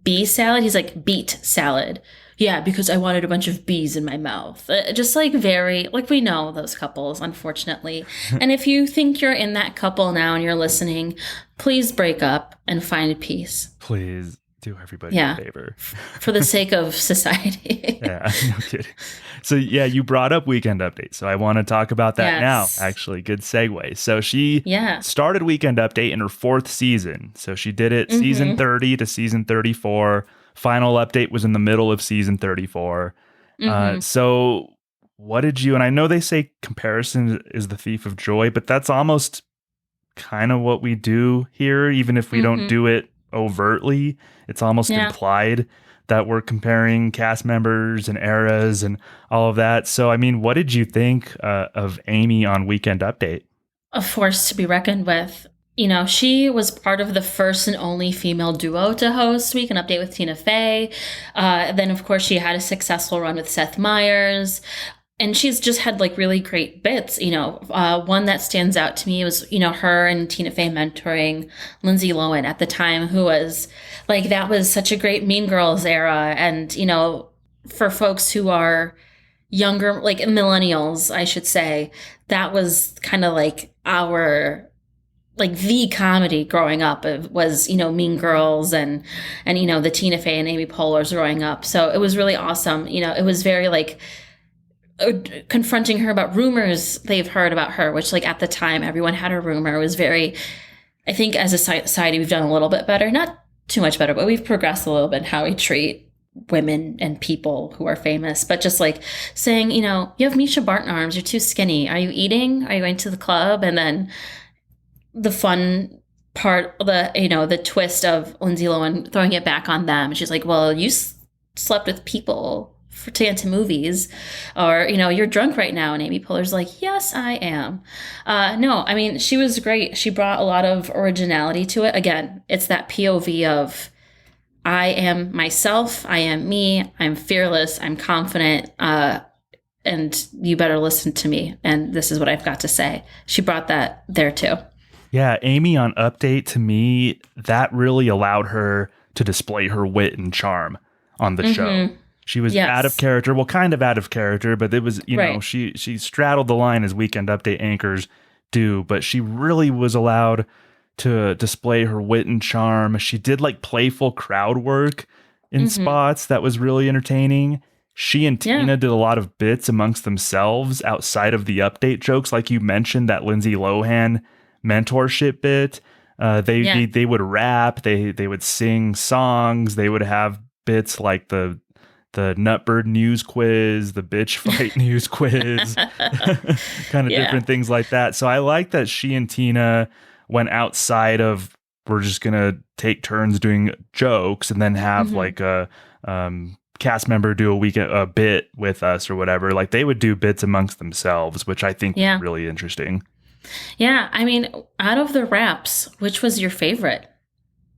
[SPEAKER 6] He's like, beet salad. Yeah, because I wanted a bunch of bees in my mouth. Just very, we know those couples, unfortunately. And if you think you're in that couple now and you're listening, please break up and find peace.
[SPEAKER 2] Please do everybody a favor.
[SPEAKER 6] For the sake of society.
[SPEAKER 2] Yeah, no kidding. So you brought up Weekend Update. So I want to talk about that now, actually. Good segue. So she started Weekend Update in her 4th season. So she did it season 30 to season 34. Final update was in the middle of season 34. So what did you, and I know they say comparison is the thief of joy, but that's almost kind of what we do here, even if we don't do it overtly. It's almost implied that we're comparing cast members and eras and all of that. So, what did you think of Amy on Weekend Update?
[SPEAKER 6] A force to be reckoned with. She was part of the first and only female duo to host Weekend Update with Tina Fey. Then, of course, she had a successful run with Seth Meyers. And she's just had really great bits. One that stands out to me was, her and Tina Fey mentoring Lindsay Lohan at the time, who was that was such a great Mean Girls era. And, for folks who are younger, like millennials, I should say, that was kind of like the comedy growing up. It was, Mean Girls and the Tina Fey and Amy Poehlers growing up. So it was really awesome. It was very like confronting her about rumors they've heard about her, which like at the time everyone had a rumor. It was very, I think as a society we've done a little bit better, not too much better, but we've progressed a little bit in how we treat women and people who are famous. But just like saying, you have Misha Barton arms, you're too skinny. Are you eating? Are you going to the club? And then the fun part, the twist of Lindsay Lohan throwing it back on them. She's like, well, you slept with people to get into movies, or, you're drunk right now. And Amy Poehler's like, yes, I am. No, I mean, she was great. She brought a lot of originality to it. Again, it's that POV of, I am myself, I am me, I'm fearless, I'm confident, and you better listen to me. And this is what I've got to say. She brought that there too.
[SPEAKER 2] Yeah, Amy on Update, to me, that really allowed her to display her wit and charm on the show. She was out of character, well, kind of out of character, but it was, she straddled the line as Weekend Update anchors do, but she really was allowed to display her wit and charm. She did like playful crowd work in spots that was really entertaining. She and Tina did a lot of bits amongst themselves outside of the Update jokes, like you mentioned, that Lindsay Lohan mentorship bit. They would rap, they would sing songs, they would have bits like the Nutbird news quiz, the bitch fight news quiz, kind of different things like that. So I like that she and Tina went outside of, we're just gonna take turns doing jokes and then have like a cast member do a bit with us or whatever. Like they would do bits amongst themselves, which I think was really interesting.
[SPEAKER 6] Yeah, I mean, out of the raps, which was your favorite?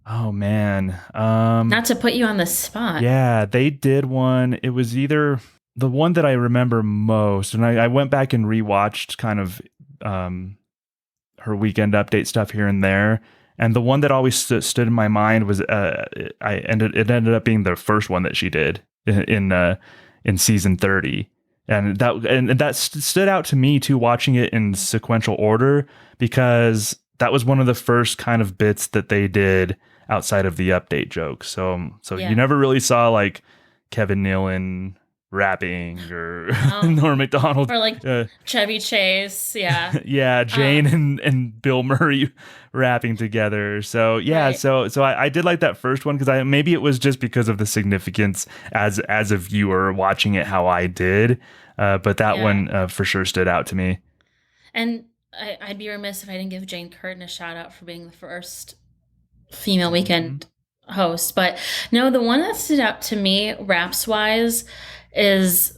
[SPEAKER 2] Oh man.
[SPEAKER 6] Not to put you on the spot.
[SPEAKER 2] Yeah, they did one. It was either the one that I remember most, and I went back and rewatched kind of her Weekend Update stuff here and there. And the one that always stood in my mind was it ended up being the first one that she did in season 30. And that stood out to me too, watching it in sequential order, because that was one of the first kind of bits that they did outside of the Update jokes. So you never really saw like Kevin Nealon rapping or Norm Macdonald
[SPEAKER 6] or like Chevy Chase. Yeah.
[SPEAKER 2] Yeah. Jane and Bill Murray rapping together. So yeah. So I did like that first one, because maybe it was just because of the significance as a viewer watching it how I did. But that one for sure stood out to me.
[SPEAKER 6] And I'd be remiss if I didn't give Jane Curtin a shout out for being the first female weekend host. But no, the one that stood out to me raps wise is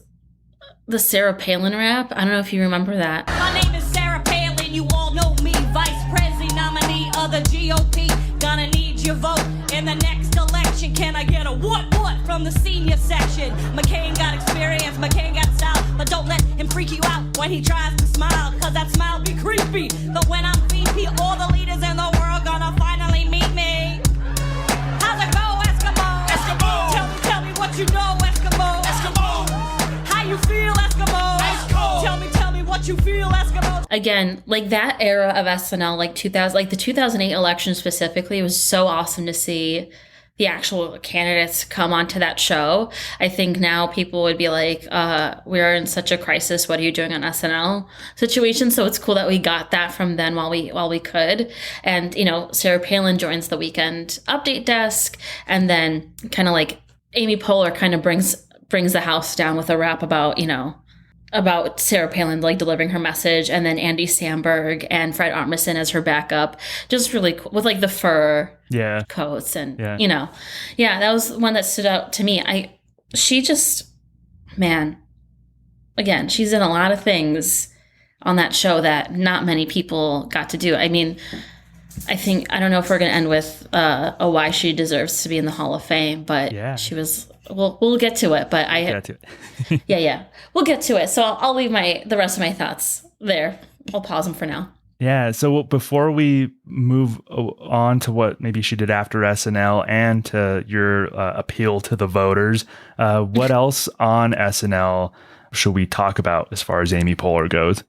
[SPEAKER 6] the Sarah Palin rap. I don't know if you remember that.
[SPEAKER 12] My name is Sarah Palin, you all know me, vice president nominee of the GOP. Gonna need your vote in the next election. Can I get a what from the senior section? McCain got experience, McCain got style, but don't let him freak you out when he tries to smile, cause that smile be creepy. But when I'm VP, all the leaders in the world gonna finally meet me. How's it go, Eskimo? Eskimo! Tell me what you know, Eskimo. Eskimo! How you feel, Eskimo? Eskimo! Tell me what you feel, Eskimo.
[SPEAKER 6] Again, like that era of SNL, like 2000, like the 2008 election specifically, it was so awesome to see the actual candidates come onto that show. I think now people would be like, we're in such a crisis. What are you doing on SNL situation? So it's cool that we got that from then while we could. And, Sarah Palin joins the Weekend Update desk. And then kind of like Amy Poehler kind of brings the house down with a rap about, about Sarah Palin like delivering her message, and then Andy Samberg and Fred Armisen as her backup. Just really cool with like the fur coats and that was one that stood out to me. She just, man, again, she's in a lot of things on that show that not many people got to do. I mean, I don't know if we're going to end with why she deserves to be in the Hall of Fame, but she was. We'll get to it, but we'll get to it. So I'll leave the rest of my thoughts there. I'll pause them for now.
[SPEAKER 2] Yeah. So before we move on to what maybe she did after SNL and to your appeal to the voters, what else on SNL should we talk about as far as Amy Poehler goes?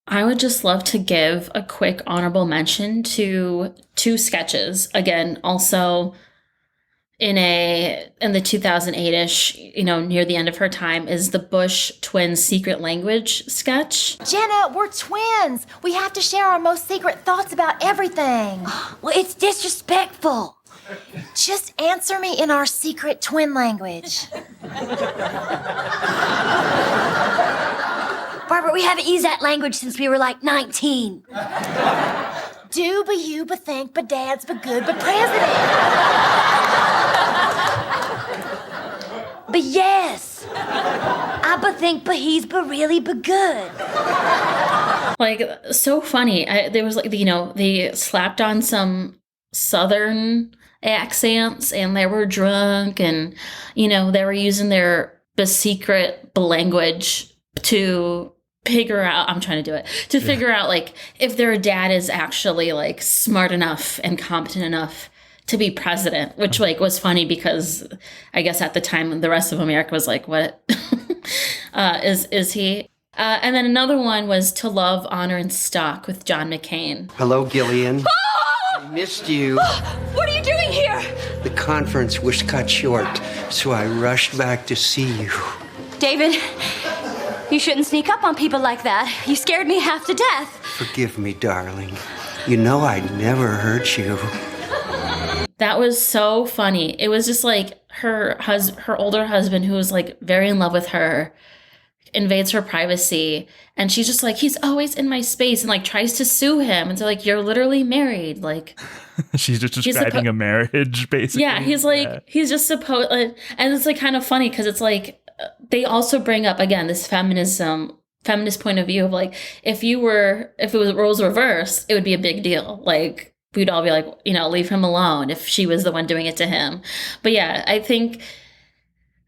[SPEAKER 6] I would just love to give a quick honorable mention to 2 sketches. Again, also in the 2008-ish, near the end of her time, is the Bush twins' secret language sketch.
[SPEAKER 13] Jenna, we're twins. We have to share our most secret thoughts about everything.
[SPEAKER 8] Well, it's disrespectful.
[SPEAKER 13] Just answer me in our secret twin language.
[SPEAKER 8] Barbara, we haven't used that language since we were like 19.
[SPEAKER 13] Do but you but think but dads but good but president.
[SPEAKER 8] But yes. I but think but he's but really but good.
[SPEAKER 6] Like, so funny. There was they slapped on some Southern accents and they were drunk and, they were using their secret language to figure out, figure out like if their dad is actually like smart enough and competent enough to be president, which like was funny because I guess at the time the rest of America was like, what is he? And then another one was To Love, Honor, and Stock with John McCain.
[SPEAKER 14] Hello, Gillian. I missed you.
[SPEAKER 8] What are you doing here?
[SPEAKER 14] The conference was cut short, so I rushed back to see you.
[SPEAKER 8] David, you shouldn't sneak up on people like that. You scared me half to death.
[SPEAKER 14] Forgive me, darling. You know I'd never hurt you.
[SPEAKER 6] That was so funny. It was just like her older husband, who was like very in love with her, invades her privacy, and she's just like, he's always in my space, and like tries to sue him. And so like, you're literally married. Like,
[SPEAKER 2] she's just describing a marriage, basically.
[SPEAKER 6] Yeah, he's like, he's just supposed, and it's like kind of funny because it's like they also bring up again this feminist point of view of like, if it was roles reversed, it would be a big deal. Like, we'd all be like, leave him alone if she was the one doing it to him. But yeah, I think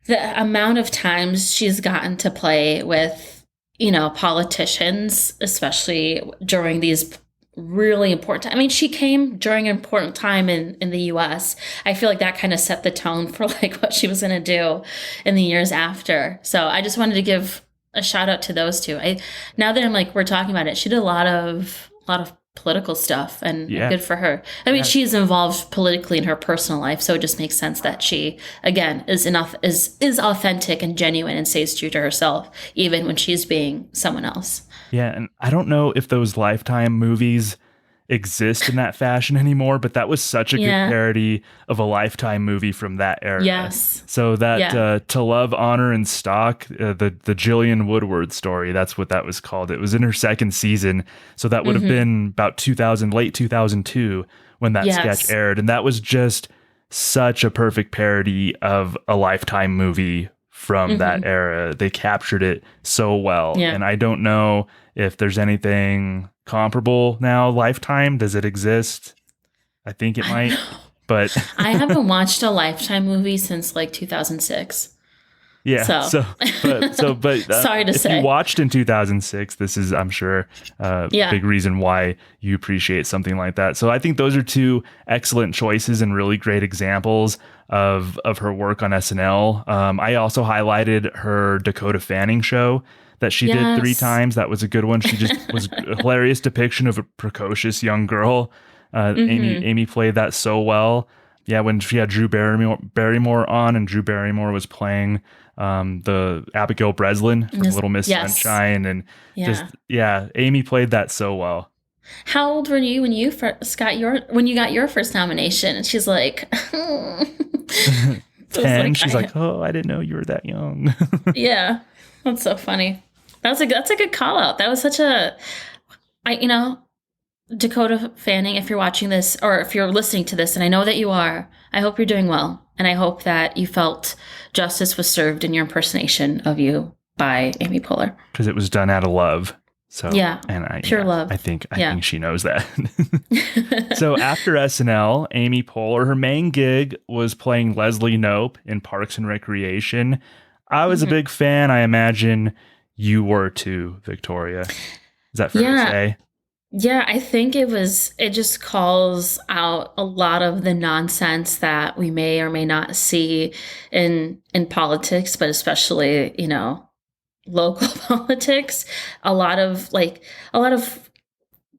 [SPEAKER 6] the amount of times she's gotten to play with, politicians, especially during these really important time. I mean, she came during an important time in the U.S. I feel like that kind of set the tone for like what she was going to do in the years after. So I just wanted to give a shout out to those 2. Now that we're talking about it, she did a lot of political stuff, and good for her. I mean, she's involved politically in her personal life, so it just makes sense that she, again, is authentic and genuine and stays true to herself, even when she's being someone else.
[SPEAKER 2] Yeah, and I don't know if those Lifetime movies exist in that fashion anymore, but that was such a good parody of a Lifetime movie from that era.
[SPEAKER 6] Yes.
[SPEAKER 2] So that To Love, Honor, and Stock, the Jillian Woodward story, that's what that was called. It was in her 2nd season, so that would have been about late 2002 when that sketch aired, and that was just such a perfect parody of a Lifetime movie from that era. They captured it so well, and I don't know if there's anything comparable now. Lifetime, does it exist? I think it might, but
[SPEAKER 6] I haven't watched a Lifetime movie since like 2006.
[SPEAKER 2] Yeah. But
[SPEAKER 6] sorry to say,
[SPEAKER 2] if you watched in 2006, this is, I'm sure, a big reason why you appreciate something like that. So I think those are 2 excellent choices and really great examples of her work on SNL. I also highlighted her Dakota Fanning show that she did 3 times. That was a good one. She just was a hilarious depiction of a precocious young girl. Amy played that so well. Yeah, when she had Drew Barrymore on, and Drew Barrymore was playing the Abigail Breslin from Little Miss Sunshine, and Amy played that so well.
[SPEAKER 6] How old were you when you got your first nomination? And she's like
[SPEAKER 2] 10. She's like, oh, I didn't know you were that young.
[SPEAKER 6] Yeah, that's so funny. That's a good call out. That was such Dakota Fanning, if you're watching this or if you're listening to this, and I know that you are, I hope you're doing well. And I hope that you felt justice was served in your impersonation of you by Amy Poehler.
[SPEAKER 2] Because it was done out of love. So
[SPEAKER 6] pure love.
[SPEAKER 2] I think she knows that. So after SNL, Amy Poehler, her main gig was playing Leslie Knope in Parks and Recreation. I was a big fan. I imagine you were too, Victoria. Is that fair to say?
[SPEAKER 6] Yeah, I think it just calls out a lot of the nonsense that we may or may not see in politics, but especially, local politics. A lot of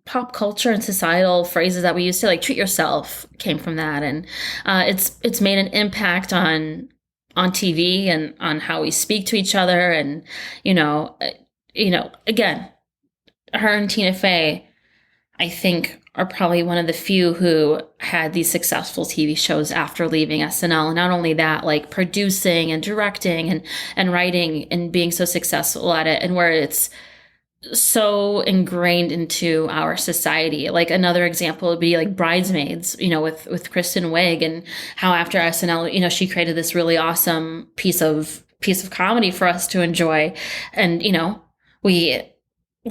[SPEAKER 6] pop culture and societal phrases that we used to like treat yourself came from that. And it's made an impact on TV and on how we speak to each other. And, again, her and Tina Fey, I think, are probably one of the few who had these successful TV shows after leaving SNL. And not only that, like producing and directing and writing and being so successful at it, and where it's so ingrained into our society. Like another example would be like Bridesmaids, with Kristen Wiig, and how after SNL, she created this really awesome piece of comedy for us to enjoy. And,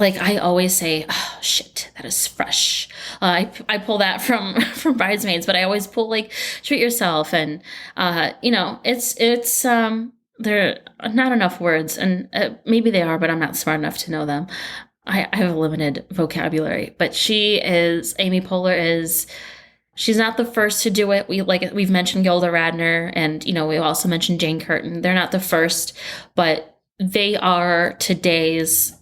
[SPEAKER 6] I always say, oh, shit, that is fresh. I pull that from Bridesmaids, but I always pull like treat yourself. And, there are not enough words, and maybe they are, but I'm not smart enough to know them. I have a limited vocabulary, but Amy Poehler she's not the first to do it. We've mentioned Gilda Radner, and, we also mentioned Jane Curtin. They're not the first, but they are today's,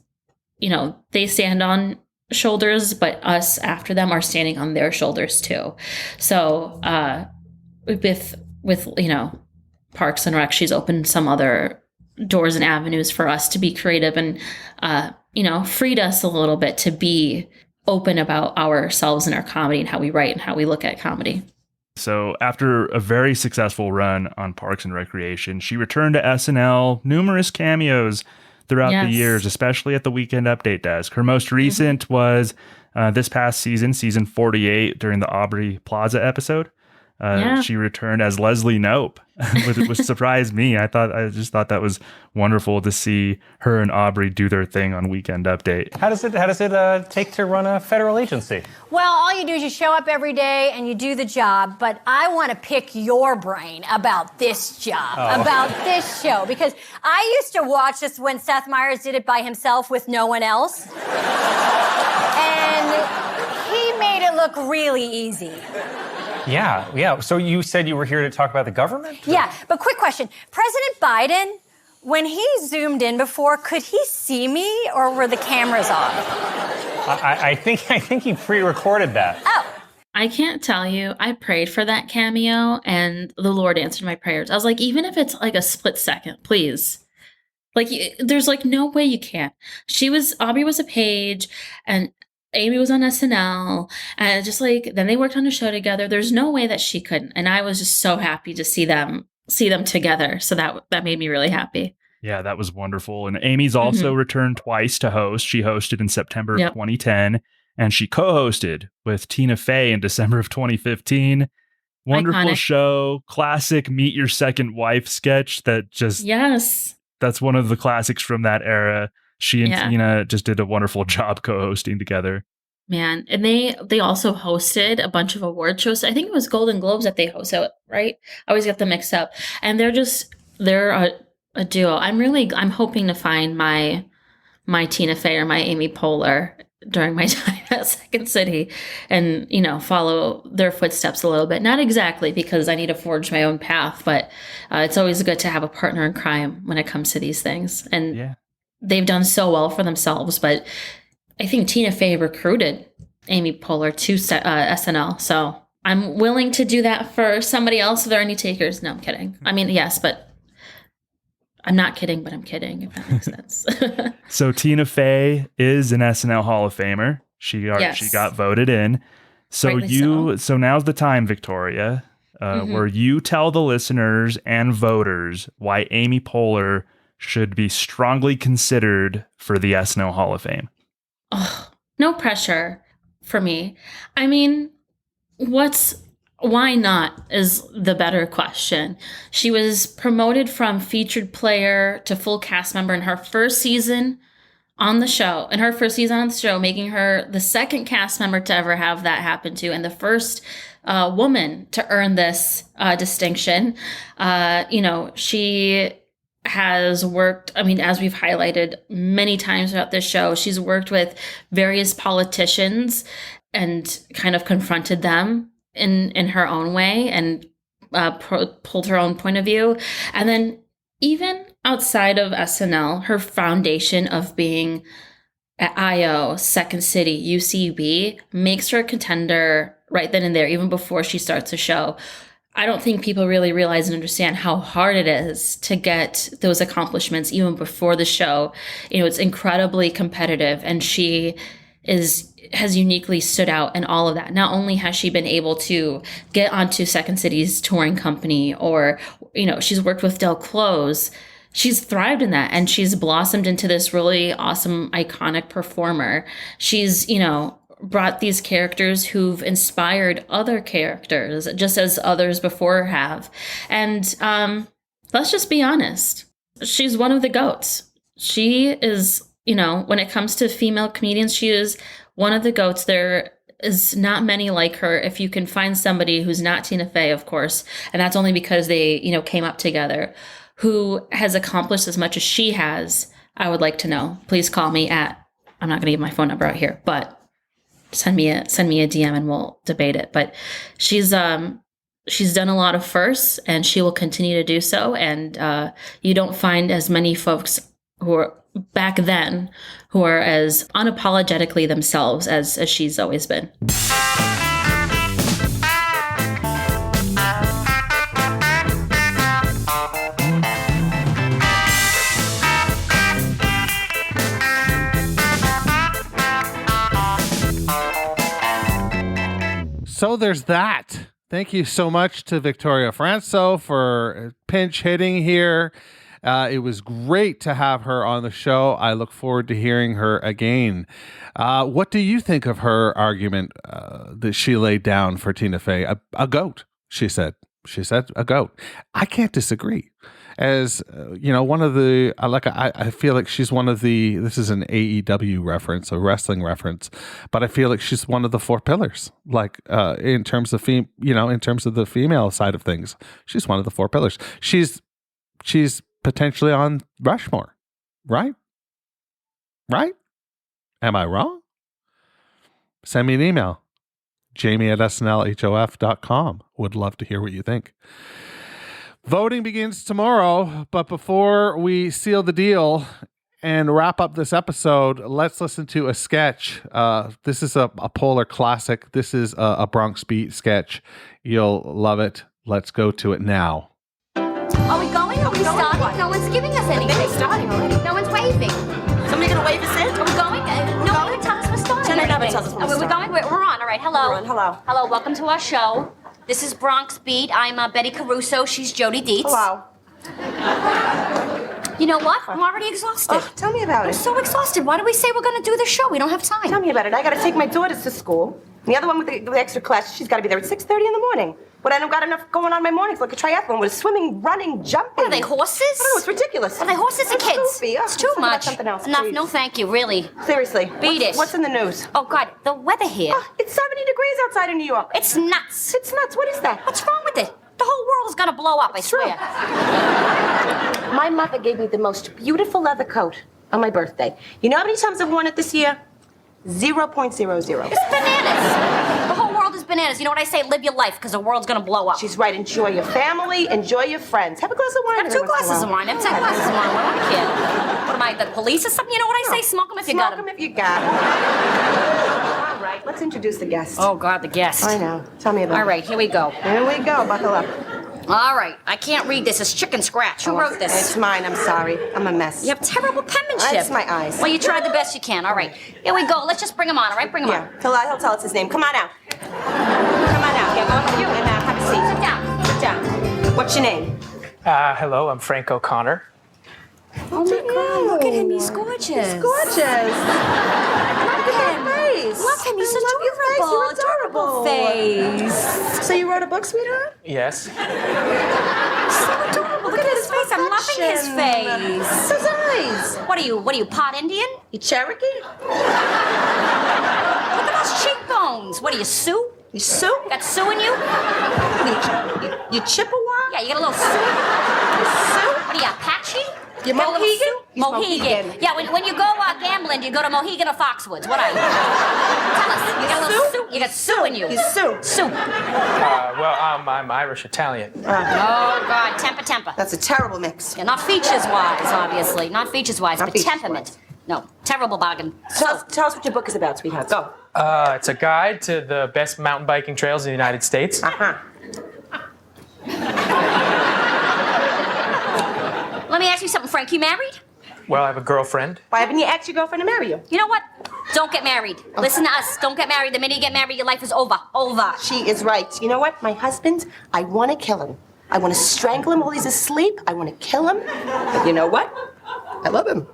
[SPEAKER 6] they stand on shoulders, but us after them are standing on their shoulders too. So, with Parks and Rec, she's opened some other doors and avenues for us to be creative, and freed us a little bit to be open about ourselves and our comedy and how we write and how we look at comedy.
[SPEAKER 2] So after a very successful run on Parks and Recreation, she returned to SNL, numerous cameos throughout the years, especially at the Weekend Update desk. Her most recent was this past season 48, during the Aubrey Plaza episode. She returned as Leslie Knope, which surprised me. I just thought that was wonderful to see her and Aubrey do their thing on Weekend Update.
[SPEAKER 15] How does it take to run a federal agency?
[SPEAKER 16] Well, all you do is you show up every day and you do the job, but I want to pick your brain about this job, about this show, because I used to watch this when Seth Meyers did it by himself with no one else. And he made it look really easy.
[SPEAKER 15] Yeah. So you said you were here to talk about the government?
[SPEAKER 16] Yeah, but quick question. President Biden, when he zoomed in before, could he see me, or were the cameras off?
[SPEAKER 15] I think he pre-recorded that.
[SPEAKER 16] Oh.
[SPEAKER 6] I can't tell you. I prayed for that cameo, and the Lord answered my prayers. I was like, even if it's like a split second, please. Like, there's like no way you can't. Aubrey was a page, and Amy was on SNL, and just like, then they worked on a show together. There's no way that she couldn't. And I was just so happy to see them together. So that made me really happy.
[SPEAKER 2] Yeah, that was wonderful. And Amy's also returned twice to host. She hosted in September of 2010, and she co-hosted with Tina Fey in December of 2015. Wonderful
[SPEAKER 6] Iconic
[SPEAKER 2] show, classic Meet Your Second Wife sketch that just... That's one of the classics from that era. She and Tina just did a wonderful job co-hosting together.
[SPEAKER 6] Man, and they also hosted a bunch of award shows. I think it was Golden Globes that they hosted, right? I always get them mixed up. And they're a duo. I'm hoping to find my Tina Fey or my Amy Poehler during my time at Second City, and follow their footsteps a little bit. Not exactly, because I need to forge my own path, but it's always good to have a partner in crime when it comes to these things. And they've done so well for themselves, but I think Tina Fey recruited Amy Poehler to SNL. So I'm willing to do that for somebody else. If there are any takers, no, I'm kidding. I mean, yes, but I'm not kidding, but I'm kidding, if that makes sense.
[SPEAKER 2] So Tina Fey is an SNL Hall of Famer. She got voted in. So so now's the time, Victoria, where you tell the listeners and voters why Amy Poehler should be strongly considered for the SNL Hall of Fame.
[SPEAKER 6] Oh, no pressure for me. I mean, why not is the better question. She was promoted from featured player to full cast member in her first season on the show. Making her the second cast member to ever have that happen to, and the first woman to earn this distinction. She has worked, as we've highlighted many times throughout this show, she's worked with various politicians and kind of confronted them in her own way, and pulled her own point of view. And then even outside of SNL, her foundation of being at IO, Second City, UCB makes her a contender right then and there, even before she starts a show. I don't think people really realize and understand how hard it is to get those accomplishments even before the show. You know, it's incredibly competitive, and she has uniquely stood out in all of that. Not only has she been able to get onto Second City's touring company, or, you know, she's worked with Del Close, she's thrived in that, and she's blossomed into this really awesome, iconic performer. She's, you know, brought these characters who've inspired other characters, just as others before her have. And let's just be honest. She's one of the GOATs. She is, you know, when it comes to female comedians, she is one of the GOATs. There is not many like her. If you can find somebody who's not Tina Fey, of course, and that's only because they, you know, came up together, who has accomplished as much as she has, I would like to know. Please call me at, I'm not going to give my phone number out here, but send me a DM and we'll debate it. But she's done a lot of firsts, and she will continue to do so. And you don't find as many folks who are back then who are as unapologetically themselves as she's always been.
[SPEAKER 4] So there's that. Thank you so much to Victoria Fronso for pinch hitting here. It was great to have her on the show. I look forward to hearing her again. What do you think of her argument that she laid down for Tina Fey? A goat, she said. She said a goat. I can't disagree. As you know, one of the I feel like she's one of the. This is an AEW reference, a wrestling reference, but I feel like she's one of the four pillars. Like in terms of in terms of the female side of things, she's one of the four pillars. She's potentially on Rushmore, right? Right? Am I wrong? Send me an email, jamie@snlhof.com. Would love to hear what you think. Voting begins tomorrow, but before we seal the deal and wrap up this episode, let's listen to a sketch. This is a Poehler classic. This is a Bronx Beat sketch. You'll love it. Let's go to it now.
[SPEAKER 13] Are we going? Are we starting? No one's giving us anything.
[SPEAKER 10] They're starting already.
[SPEAKER 13] No one's waving.
[SPEAKER 10] Somebody gonna wave us in?
[SPEAKER 13] Are we going? No one tells us we're starting.
[SPEAKER 10] Jenna never tells us when
[SPEAKER 13] we're going. We're on. All right. Hello.
[SPEAKER 10] We're on. Hello.
[SPEAKER 13] Hello. Welcome to our show. This is Bronx Beat. I'm Betty Caruso. She's Jody Dietz.
[SPEAKER 10] Hello.
[SPEAKER 13] You know what? I'm already exhausted.
[SPEAKER 10] Oh, tell me about it.
[SPEAKER 13] I'm so exhausted. Why do we say we're going to do the show? We don't have time.
[SPEAKER 10] Tell me about it. I got to take my daughters to school. And the other one with the extra class, she's got to be there at 6:30 in the morning. But I don't got enough going on in my mornings, like a triathlon with swimming, running, jumping.
[SPEAKER 13] What are they, horses?
[SPEAKER 10] I don't know, it's ridiculous.
[SPEAKER 13] Are they horses and kids?
[SPEAKER 10] Goofy.
[SPEAKER 13] It's too much.
[SPEAKER 10] Something else,
[SPEAKER 13] Enough.
[SPEAKER 10] please.
[SPEAKER 13] No, thank you. Really.
[SPEAKER 10] Seriously.
[SPEAKER 13] Beat it.
[SPEAKER 10] What's in the news?
[SPEAKER 13] Oh, God. The weather here.
[SPEAKER 10] Oh, it's 70 degrees outside in New York.
[SPEAKER 13] It's nuts.
[SPEAKER 10] It's nuts. What is that?
[SPEAKER 13] What's wrong with it? The whole world is going to blow up, I swear.
[SPEAKER 10] My mother gave me the most beautiful leather coat on my birthday. You know how many times I've worn it this year? 0.00.
[SPEAKER 13] It's bananas. The whole world is bananas. You know what I say? Live your life, because the world's going to blow up.
[SPEAKER 10] She's right. Enjoy your family. Enjoy your friends. Have a glass of wine.
[SPEAKER 13] Have 2 glasses of wine. Have 10 glasses of wine. What do I care? What am I, the police or something? You know what I say? Smoke them if you got them.
[SPEAKER 10] Smoke them if you got them. All right. Let's introduce the guest.
[SPEAKER 13] Oh, God, the guest.
[SPEAKER 10] I know. Tell me about it.
[SPEAKER 13] All right, here we go.
[SPEAKER 10] Here we go. Buckle up.
[SPEAKER 13] All right. I can't read this. It's chicken scratch. Who wrote this?
[SPEAKER 10] It's mine. I'm sorry. I'm a mess.
[SPEAKER 13] You have terrible penmanship.
[SPEAKER 10] It's my eyes.
[SPEAKER 13] Well, you tried the best you can. All right. Here we go. Let's just bring him on, all right? Bring him on.
[SPEAKER 10] He'll tell us his name. Come on out. Come on out. Yeah, go with you and have a seat.
[SPEAKER 13] Sit down.
[SPEAKER 10] Sit down. What's your name?
[SPEAKER 15] Hello, I'm Frank O'Connor.
[SPEAKER 13] Oh, my God. Look at him. He's gorgeous.
[SPEAKER 10] He's gorgeous. Look at that face.
[SPEAKER 13] Love him. He's
[SPEAKER 10] I
[SPEAKER 13] adorable.
[SPEAKER 10] love your face.
[SPEAKER 13] Adorable face.
[SPEAKER 10] So you wrote a book, sweetheart?
[SPEAKER 15] Yes.
[SPEAKER 13] So adorable. Look at his face. I'm loving his face.
[SPEAKER 10] His eyes.
[SPEAKER 13] What are you, pot Indian?
[SPEAKER 10] You Cherokee?
[SPEAKER 13] Look at those cheekbones. What are you, Sioux?
[SPEAKER 10] You Sioux?
[SPEAKER 13] Got Sioux in you?
[SPEAKER 10] You Chippewa?
[SPEAKER 13] Yeah, you got a little Sioux.
[SPEAKER 10] You Sioux?
[SPEAKER 13] What are you, Apache?
[SPEAKER 10] You Mohegan?
[SPEAKER 13] Mohegan. Yeah, when you go gambling, do you go to Mohegan or Foxwoods? What are you? Tell us. You got a little Sue? You got Sue in you.
[SPEAKER 10] He's Sue.
[SPEAKER 13] Sue.
[SPEAKER 15] I'm Irish-Italian.
[SPEAKER 13] Oh, God. Temper.
[SPEAKER 10] That's a terrible mix.
[SPEAKER 13] Yeah, not features-wise, obviously. Not features-wise, but temperament. No, terrible bargain.
[SPEAKER 10] Tell us what your book is about, sweetheart. Go.
[SPEAKER 15] It's a guide to the best mountain biking trails in the United States.
[SPEAKER 13] Let me ask you something, Frank. You married?
[SPEAKER 15] Well, I have a girlfriend.
[SPEAKER 10] Why haven't you asked your girlfriend to marry you?
[SPEAKER 13] You know what? Don't get married. Listen to us. Don't get married. The minute you get married, your life is over. Over.
[SPEAKER 10] She is right. You know what? My husband, I want to kill him. I want to strangle him while he's asleep. I want to kill him. But you know what? I love him.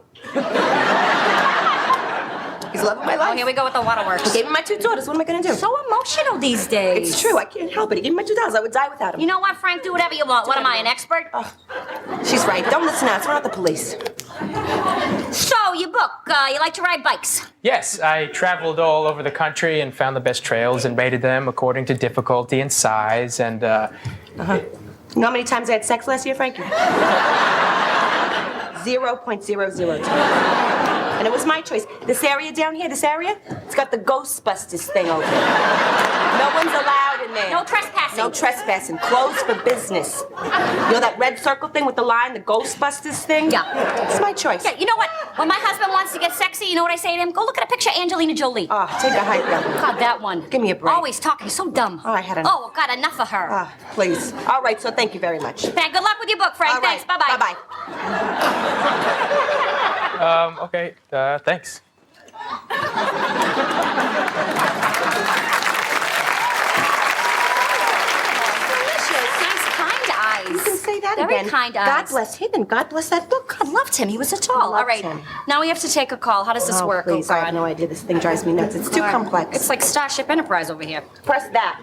[SPEAKER 10] He's loving my life.
[SPEAKER 13] Oh, here we go with the waterworks.
[SPEAKER 10] He gave me my 2 daughters. What am I going to do?
[SPEAKER 13] So emotional these days.
[SPEAKER 10] It's true. I can't help it. He gave me my 2 daughters. I would die without him.
[SPEAKER 13] You know what, Frank? Do whatever you want. What am I, an expert?
[SPEAKER 10] Oh, she's right. Don't listen to us. We're not the police.
[SPEAKER 13] So, your book. You like to ride bikes?
[SPEAKER 15] Yes, I traveled all over the country and found the best trails and rated them according to difficulty and size and,
[SPEAKER 10] You know how many times I had sex last year, Frankie? 0.002. And it was my choice. This area down here, it's got the Ghostbusters thing over there. No one's allowed in there.
[SPEAKER 13] No trespassing.
[SPEAKER 10] No trespassing. Closed for business. You know that red circle thing with the line, the Ghostbusters thing?
[SPEAKER 13] Yeah.
[SPEAKER 10] It's my choice.
[SPEAKER 13] Yeah, you know what? When my husband wants to get sexy, you know what I say to him? Go look at a picture of Angelina Jolie.
[SPEAKER 10] Oh, take a hike down.
[SPEAKER 13] God, that one.
[SPEAKER 10] Give me a break.
[SPEAKER 13] Always talking, so dumb.
[SPEAKER 10] Oh, I had enough.
[SPEAKER 13] Oh, God, enough of her.
[SPEAKER 10] Ah, please. All right, so thank you very much.
[SPEAKER 13] Good luck with your book, Frank.
[SPEAKER 10] All right.
[SPEAKER 13] Thanks. Bye-bye.
[SPEAKER 10] Bye-bye.
[SPEAKER 15] Okay, thanks.
[SPEAKER 10] You can say that
[SPEAKER 13] Very
[SPEAKER 10] again.
[SPEAKER 13] kind eyes.
[SPEAKER 10] God bless him and God bless that book.
[SPEAKER 13] I loved him. He was a tall. All right.
[SPEAKER 10] him.
[SPEAKER 13] Now we have to take a call. How does this work?
[SPEAKER 10] Please,
[SPEAKER 13] Oh,
[SPEAKER 10] I
[SPEAKER 13] God.
[SPEAKER 10] have no idea. This thing drives me nuts. It's too complex.
[SPEAKER 13] It's like Starship Enterprise over here.
[SPEAKER 10] Press that.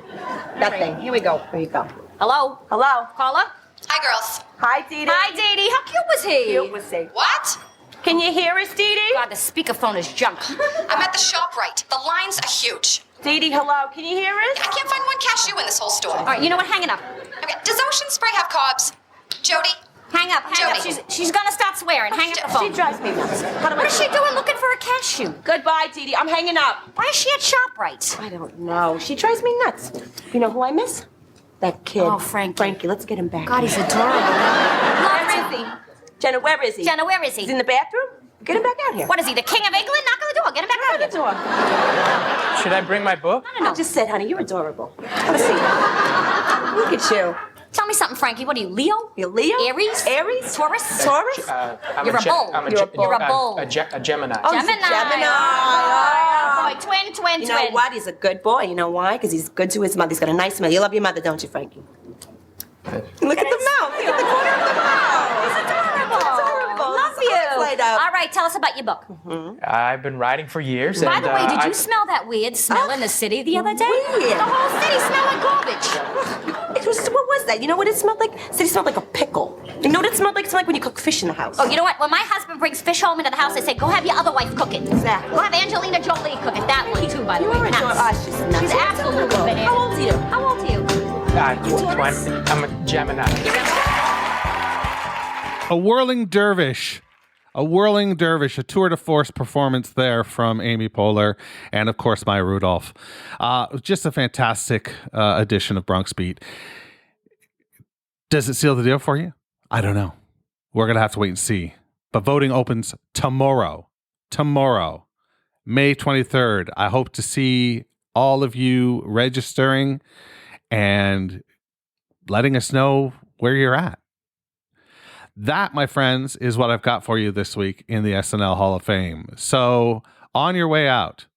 [SPEAKER 10] That thing. Here we go. There you go.
[SPEAKER 13] Hello?
[SPEAKER 10] Hello?
[SPEAKER 13] Caller?
[SPEAKER 17] Hi, girls.
[SPEAKER 10] Hi, Dee Dee.
[SPEAKER 13] Hi, Dee Dee. How cute was he?
[SPEAKER 10] Cute was he.
[SPEAKER 17] What?
[SPEAKER 10] Can you hear us, Dee Dee?
[SPEAKER 13] God, the speakerphone is junk.
[SPEAKER 17] I'm at the ShopRite. The lines are huge.
[SPEAKER 10] Dee Dee, hello. Can you hear us?
[SPEAKER 17] I can't find one cashew in this whole store.
[SPEAKER 13] All right, you know what? Hang it up.
[SPEAKER 17] Okay, does Ocean Spray have cobs? Jody?
[SPEAKER 13] Hang up.
[SPEAKER 17] Jody.
[SPEAKER 13] She's gonna start swearing. Hang up the phone.
[SPEAKER 10] She drives me nuts.
[SPEAKER 13] What is she doing looking for a cashew?
[SPEAKER 10] Goodbye, Dee Dee. I'm hanging up.
[SPEAKER 13] Why is she at ShopRite?
[SPEAKER 10] I don't know. She drives me nuts. You know who I miss? That kid.
[SPEAKER 13] Oh, Frankie.
[SPEAKER 10] Frankie, let's get him back.
[SPEAKER 13] God, he's adorable.
[SPEAKER 10] Where is he? Jenna, where is he?
[SPEAKER 13] Jenna, where is he?
[SPEAKER 10] He's in the bathroom? Get him back out here.
[SPEAKER 13] What is he, the King of England? Knock on the door. Get him back out
[SPEAKER 10] Open the
[SPEAKER 13] here.
[SPEAKER 10] door.
[SPEAKER 15] Should I bring my book?
[SPEAKER 10] No. Just said, honey, you're adorable. Have a seat. Look at you.
[SPEAKER 13] Tell me something, Frankie. What are you, Leo?
[SPEAKER 10] You're Leo?
[SPEAKER 13] Aries?
[SPEAKER 10] Aries?
[SPEAKER 13] Taurus?
[SPEAKER 10] Taurus?
[SPEAKER 13] You're a bull. You're a bull.
[SPEAKER 15] A Gemini.
[SPEAKER 10] Oh, he's a Gemini.
[SPEAKER 13] Oh, boy, twin.
[SPEAKER 10] You know what? He's a good boy. You know why? Because he's good to his mother. He's got a nice smell. You love your mother, don't you, Frankie? Look at the mouth. Look at the corner of the mouth. He's adorable. Love you. All
[SPEAKER 13] right, tell us about your book.
[SPEAKER 15] I've been writing for years.
[SPEAKER 13] By
[SPEAKER 15] and,
[SPEAKER 13] the way, did you
[SPEAKER 15] I-
[SPEAKER 13] smell that weird smell in the city the other day?
[SPEAKER 10] Weird.
[SPEAKER 13] The whole city smelled like garbage.
[SPEAKER 10] What was that? You know what it smelled like? It smelled like a pickle. You know what it smelled like? It smelled like when you cook fish in the house.
[SPEAKER 13] Oh, you know what? When my husband brings fish home into the house, I say, go have your other wife cook it.
[SPEAKER 10] Exactly.
[SPEAKER 13] Go have Angelina Jolie cook it. That one, too, by the way.
[SPEAKER 10] You are
[SPEAKER 13] Nuts.
[SPEAKER 10] she's nuts.
[SPEAKER 13] She's absolutely bananas.
[SPEAKER 10] How old are you?
[SPEAKER 13] How old are you?
[SPEAKER 15] I'm a Gemini.
[SPEAKER 4] A whirling dervish. A whirling dervish, a tour de force performance there from Amy Poehler and, of course, Maya Rudolph. Just a fantastic edition of Bronx Beat. Does it seal the deal for you? I don't know. We're going to have to wait and see. But voting opens tomorrow. Tomorrow, May 23rd. I hope to see all of you registering and letting us know where you're at. That, my friends, is what I've got for you this week in the SNL Hall of Fame. So, on your way out,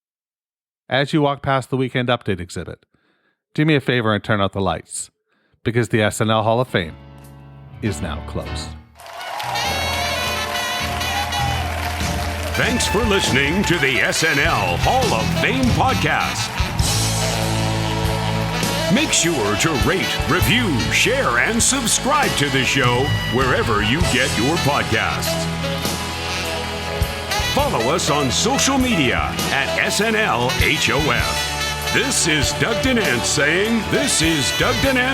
[SPEAKER 4] as you walk past the Weekend Update exhibit, do me a favor and turn out the lights, because the SNL Hall of Fame is now closed.
[SPEAKER 3] Thanks for listening to the SNL Hall of Fame podcast. Make sure to rate, review, share, and subscribe to the show wherever you get your podcasts. Follow us on social media at SNLHOF. This is Doug Denant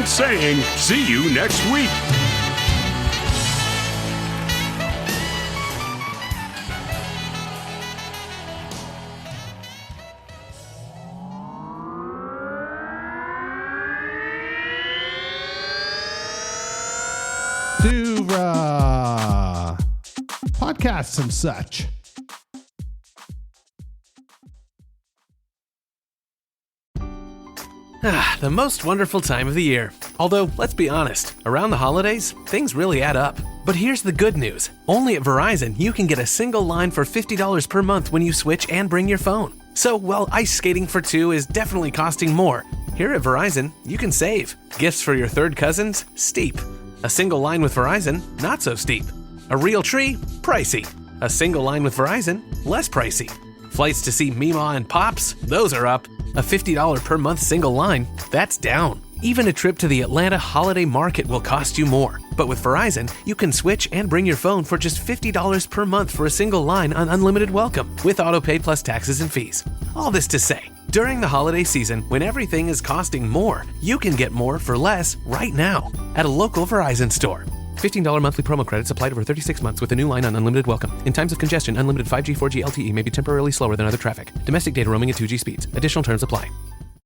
[SPEAKER 3] saying, see you next week.
[SPEAKER 4] podcasts and such.
[SPEAKER 18] The most wonderful time of the year. Although, let's be honest, around the holidays, things really add up. But here's the good news. Only at Verizon, you can get a single line for $50 per month when you switch and bring your phone. So while ice skating for two is definitely costing more, here at Verizon, you can save. Gifts for your third cousins? Steep. A single line with Verizon? Not so steep. A real tree? Pricey. A single line with Verizon? Less pricey. Flights to see Mima and Pops? Those are up. A $50 per month single line? That's down. Even a trip to the Atlanta Holiday Market will cost you more. But with Verizon, you can switch and bring your phone for just $50 per month for a single line on unlimited welcome, with autopay plus taxes and fees. All this to say, during the holiday season, when everything is costing more, you can get more for less right now at a local Verizon store. $15 monthly promo credits applied over 36 months with a new line on unlimited welcome. In times of congestion, unlimited 5G, 4G LTE may be temporarily slower than other traffic. Domestic data roaming at 2G speeds. Additional terms apply.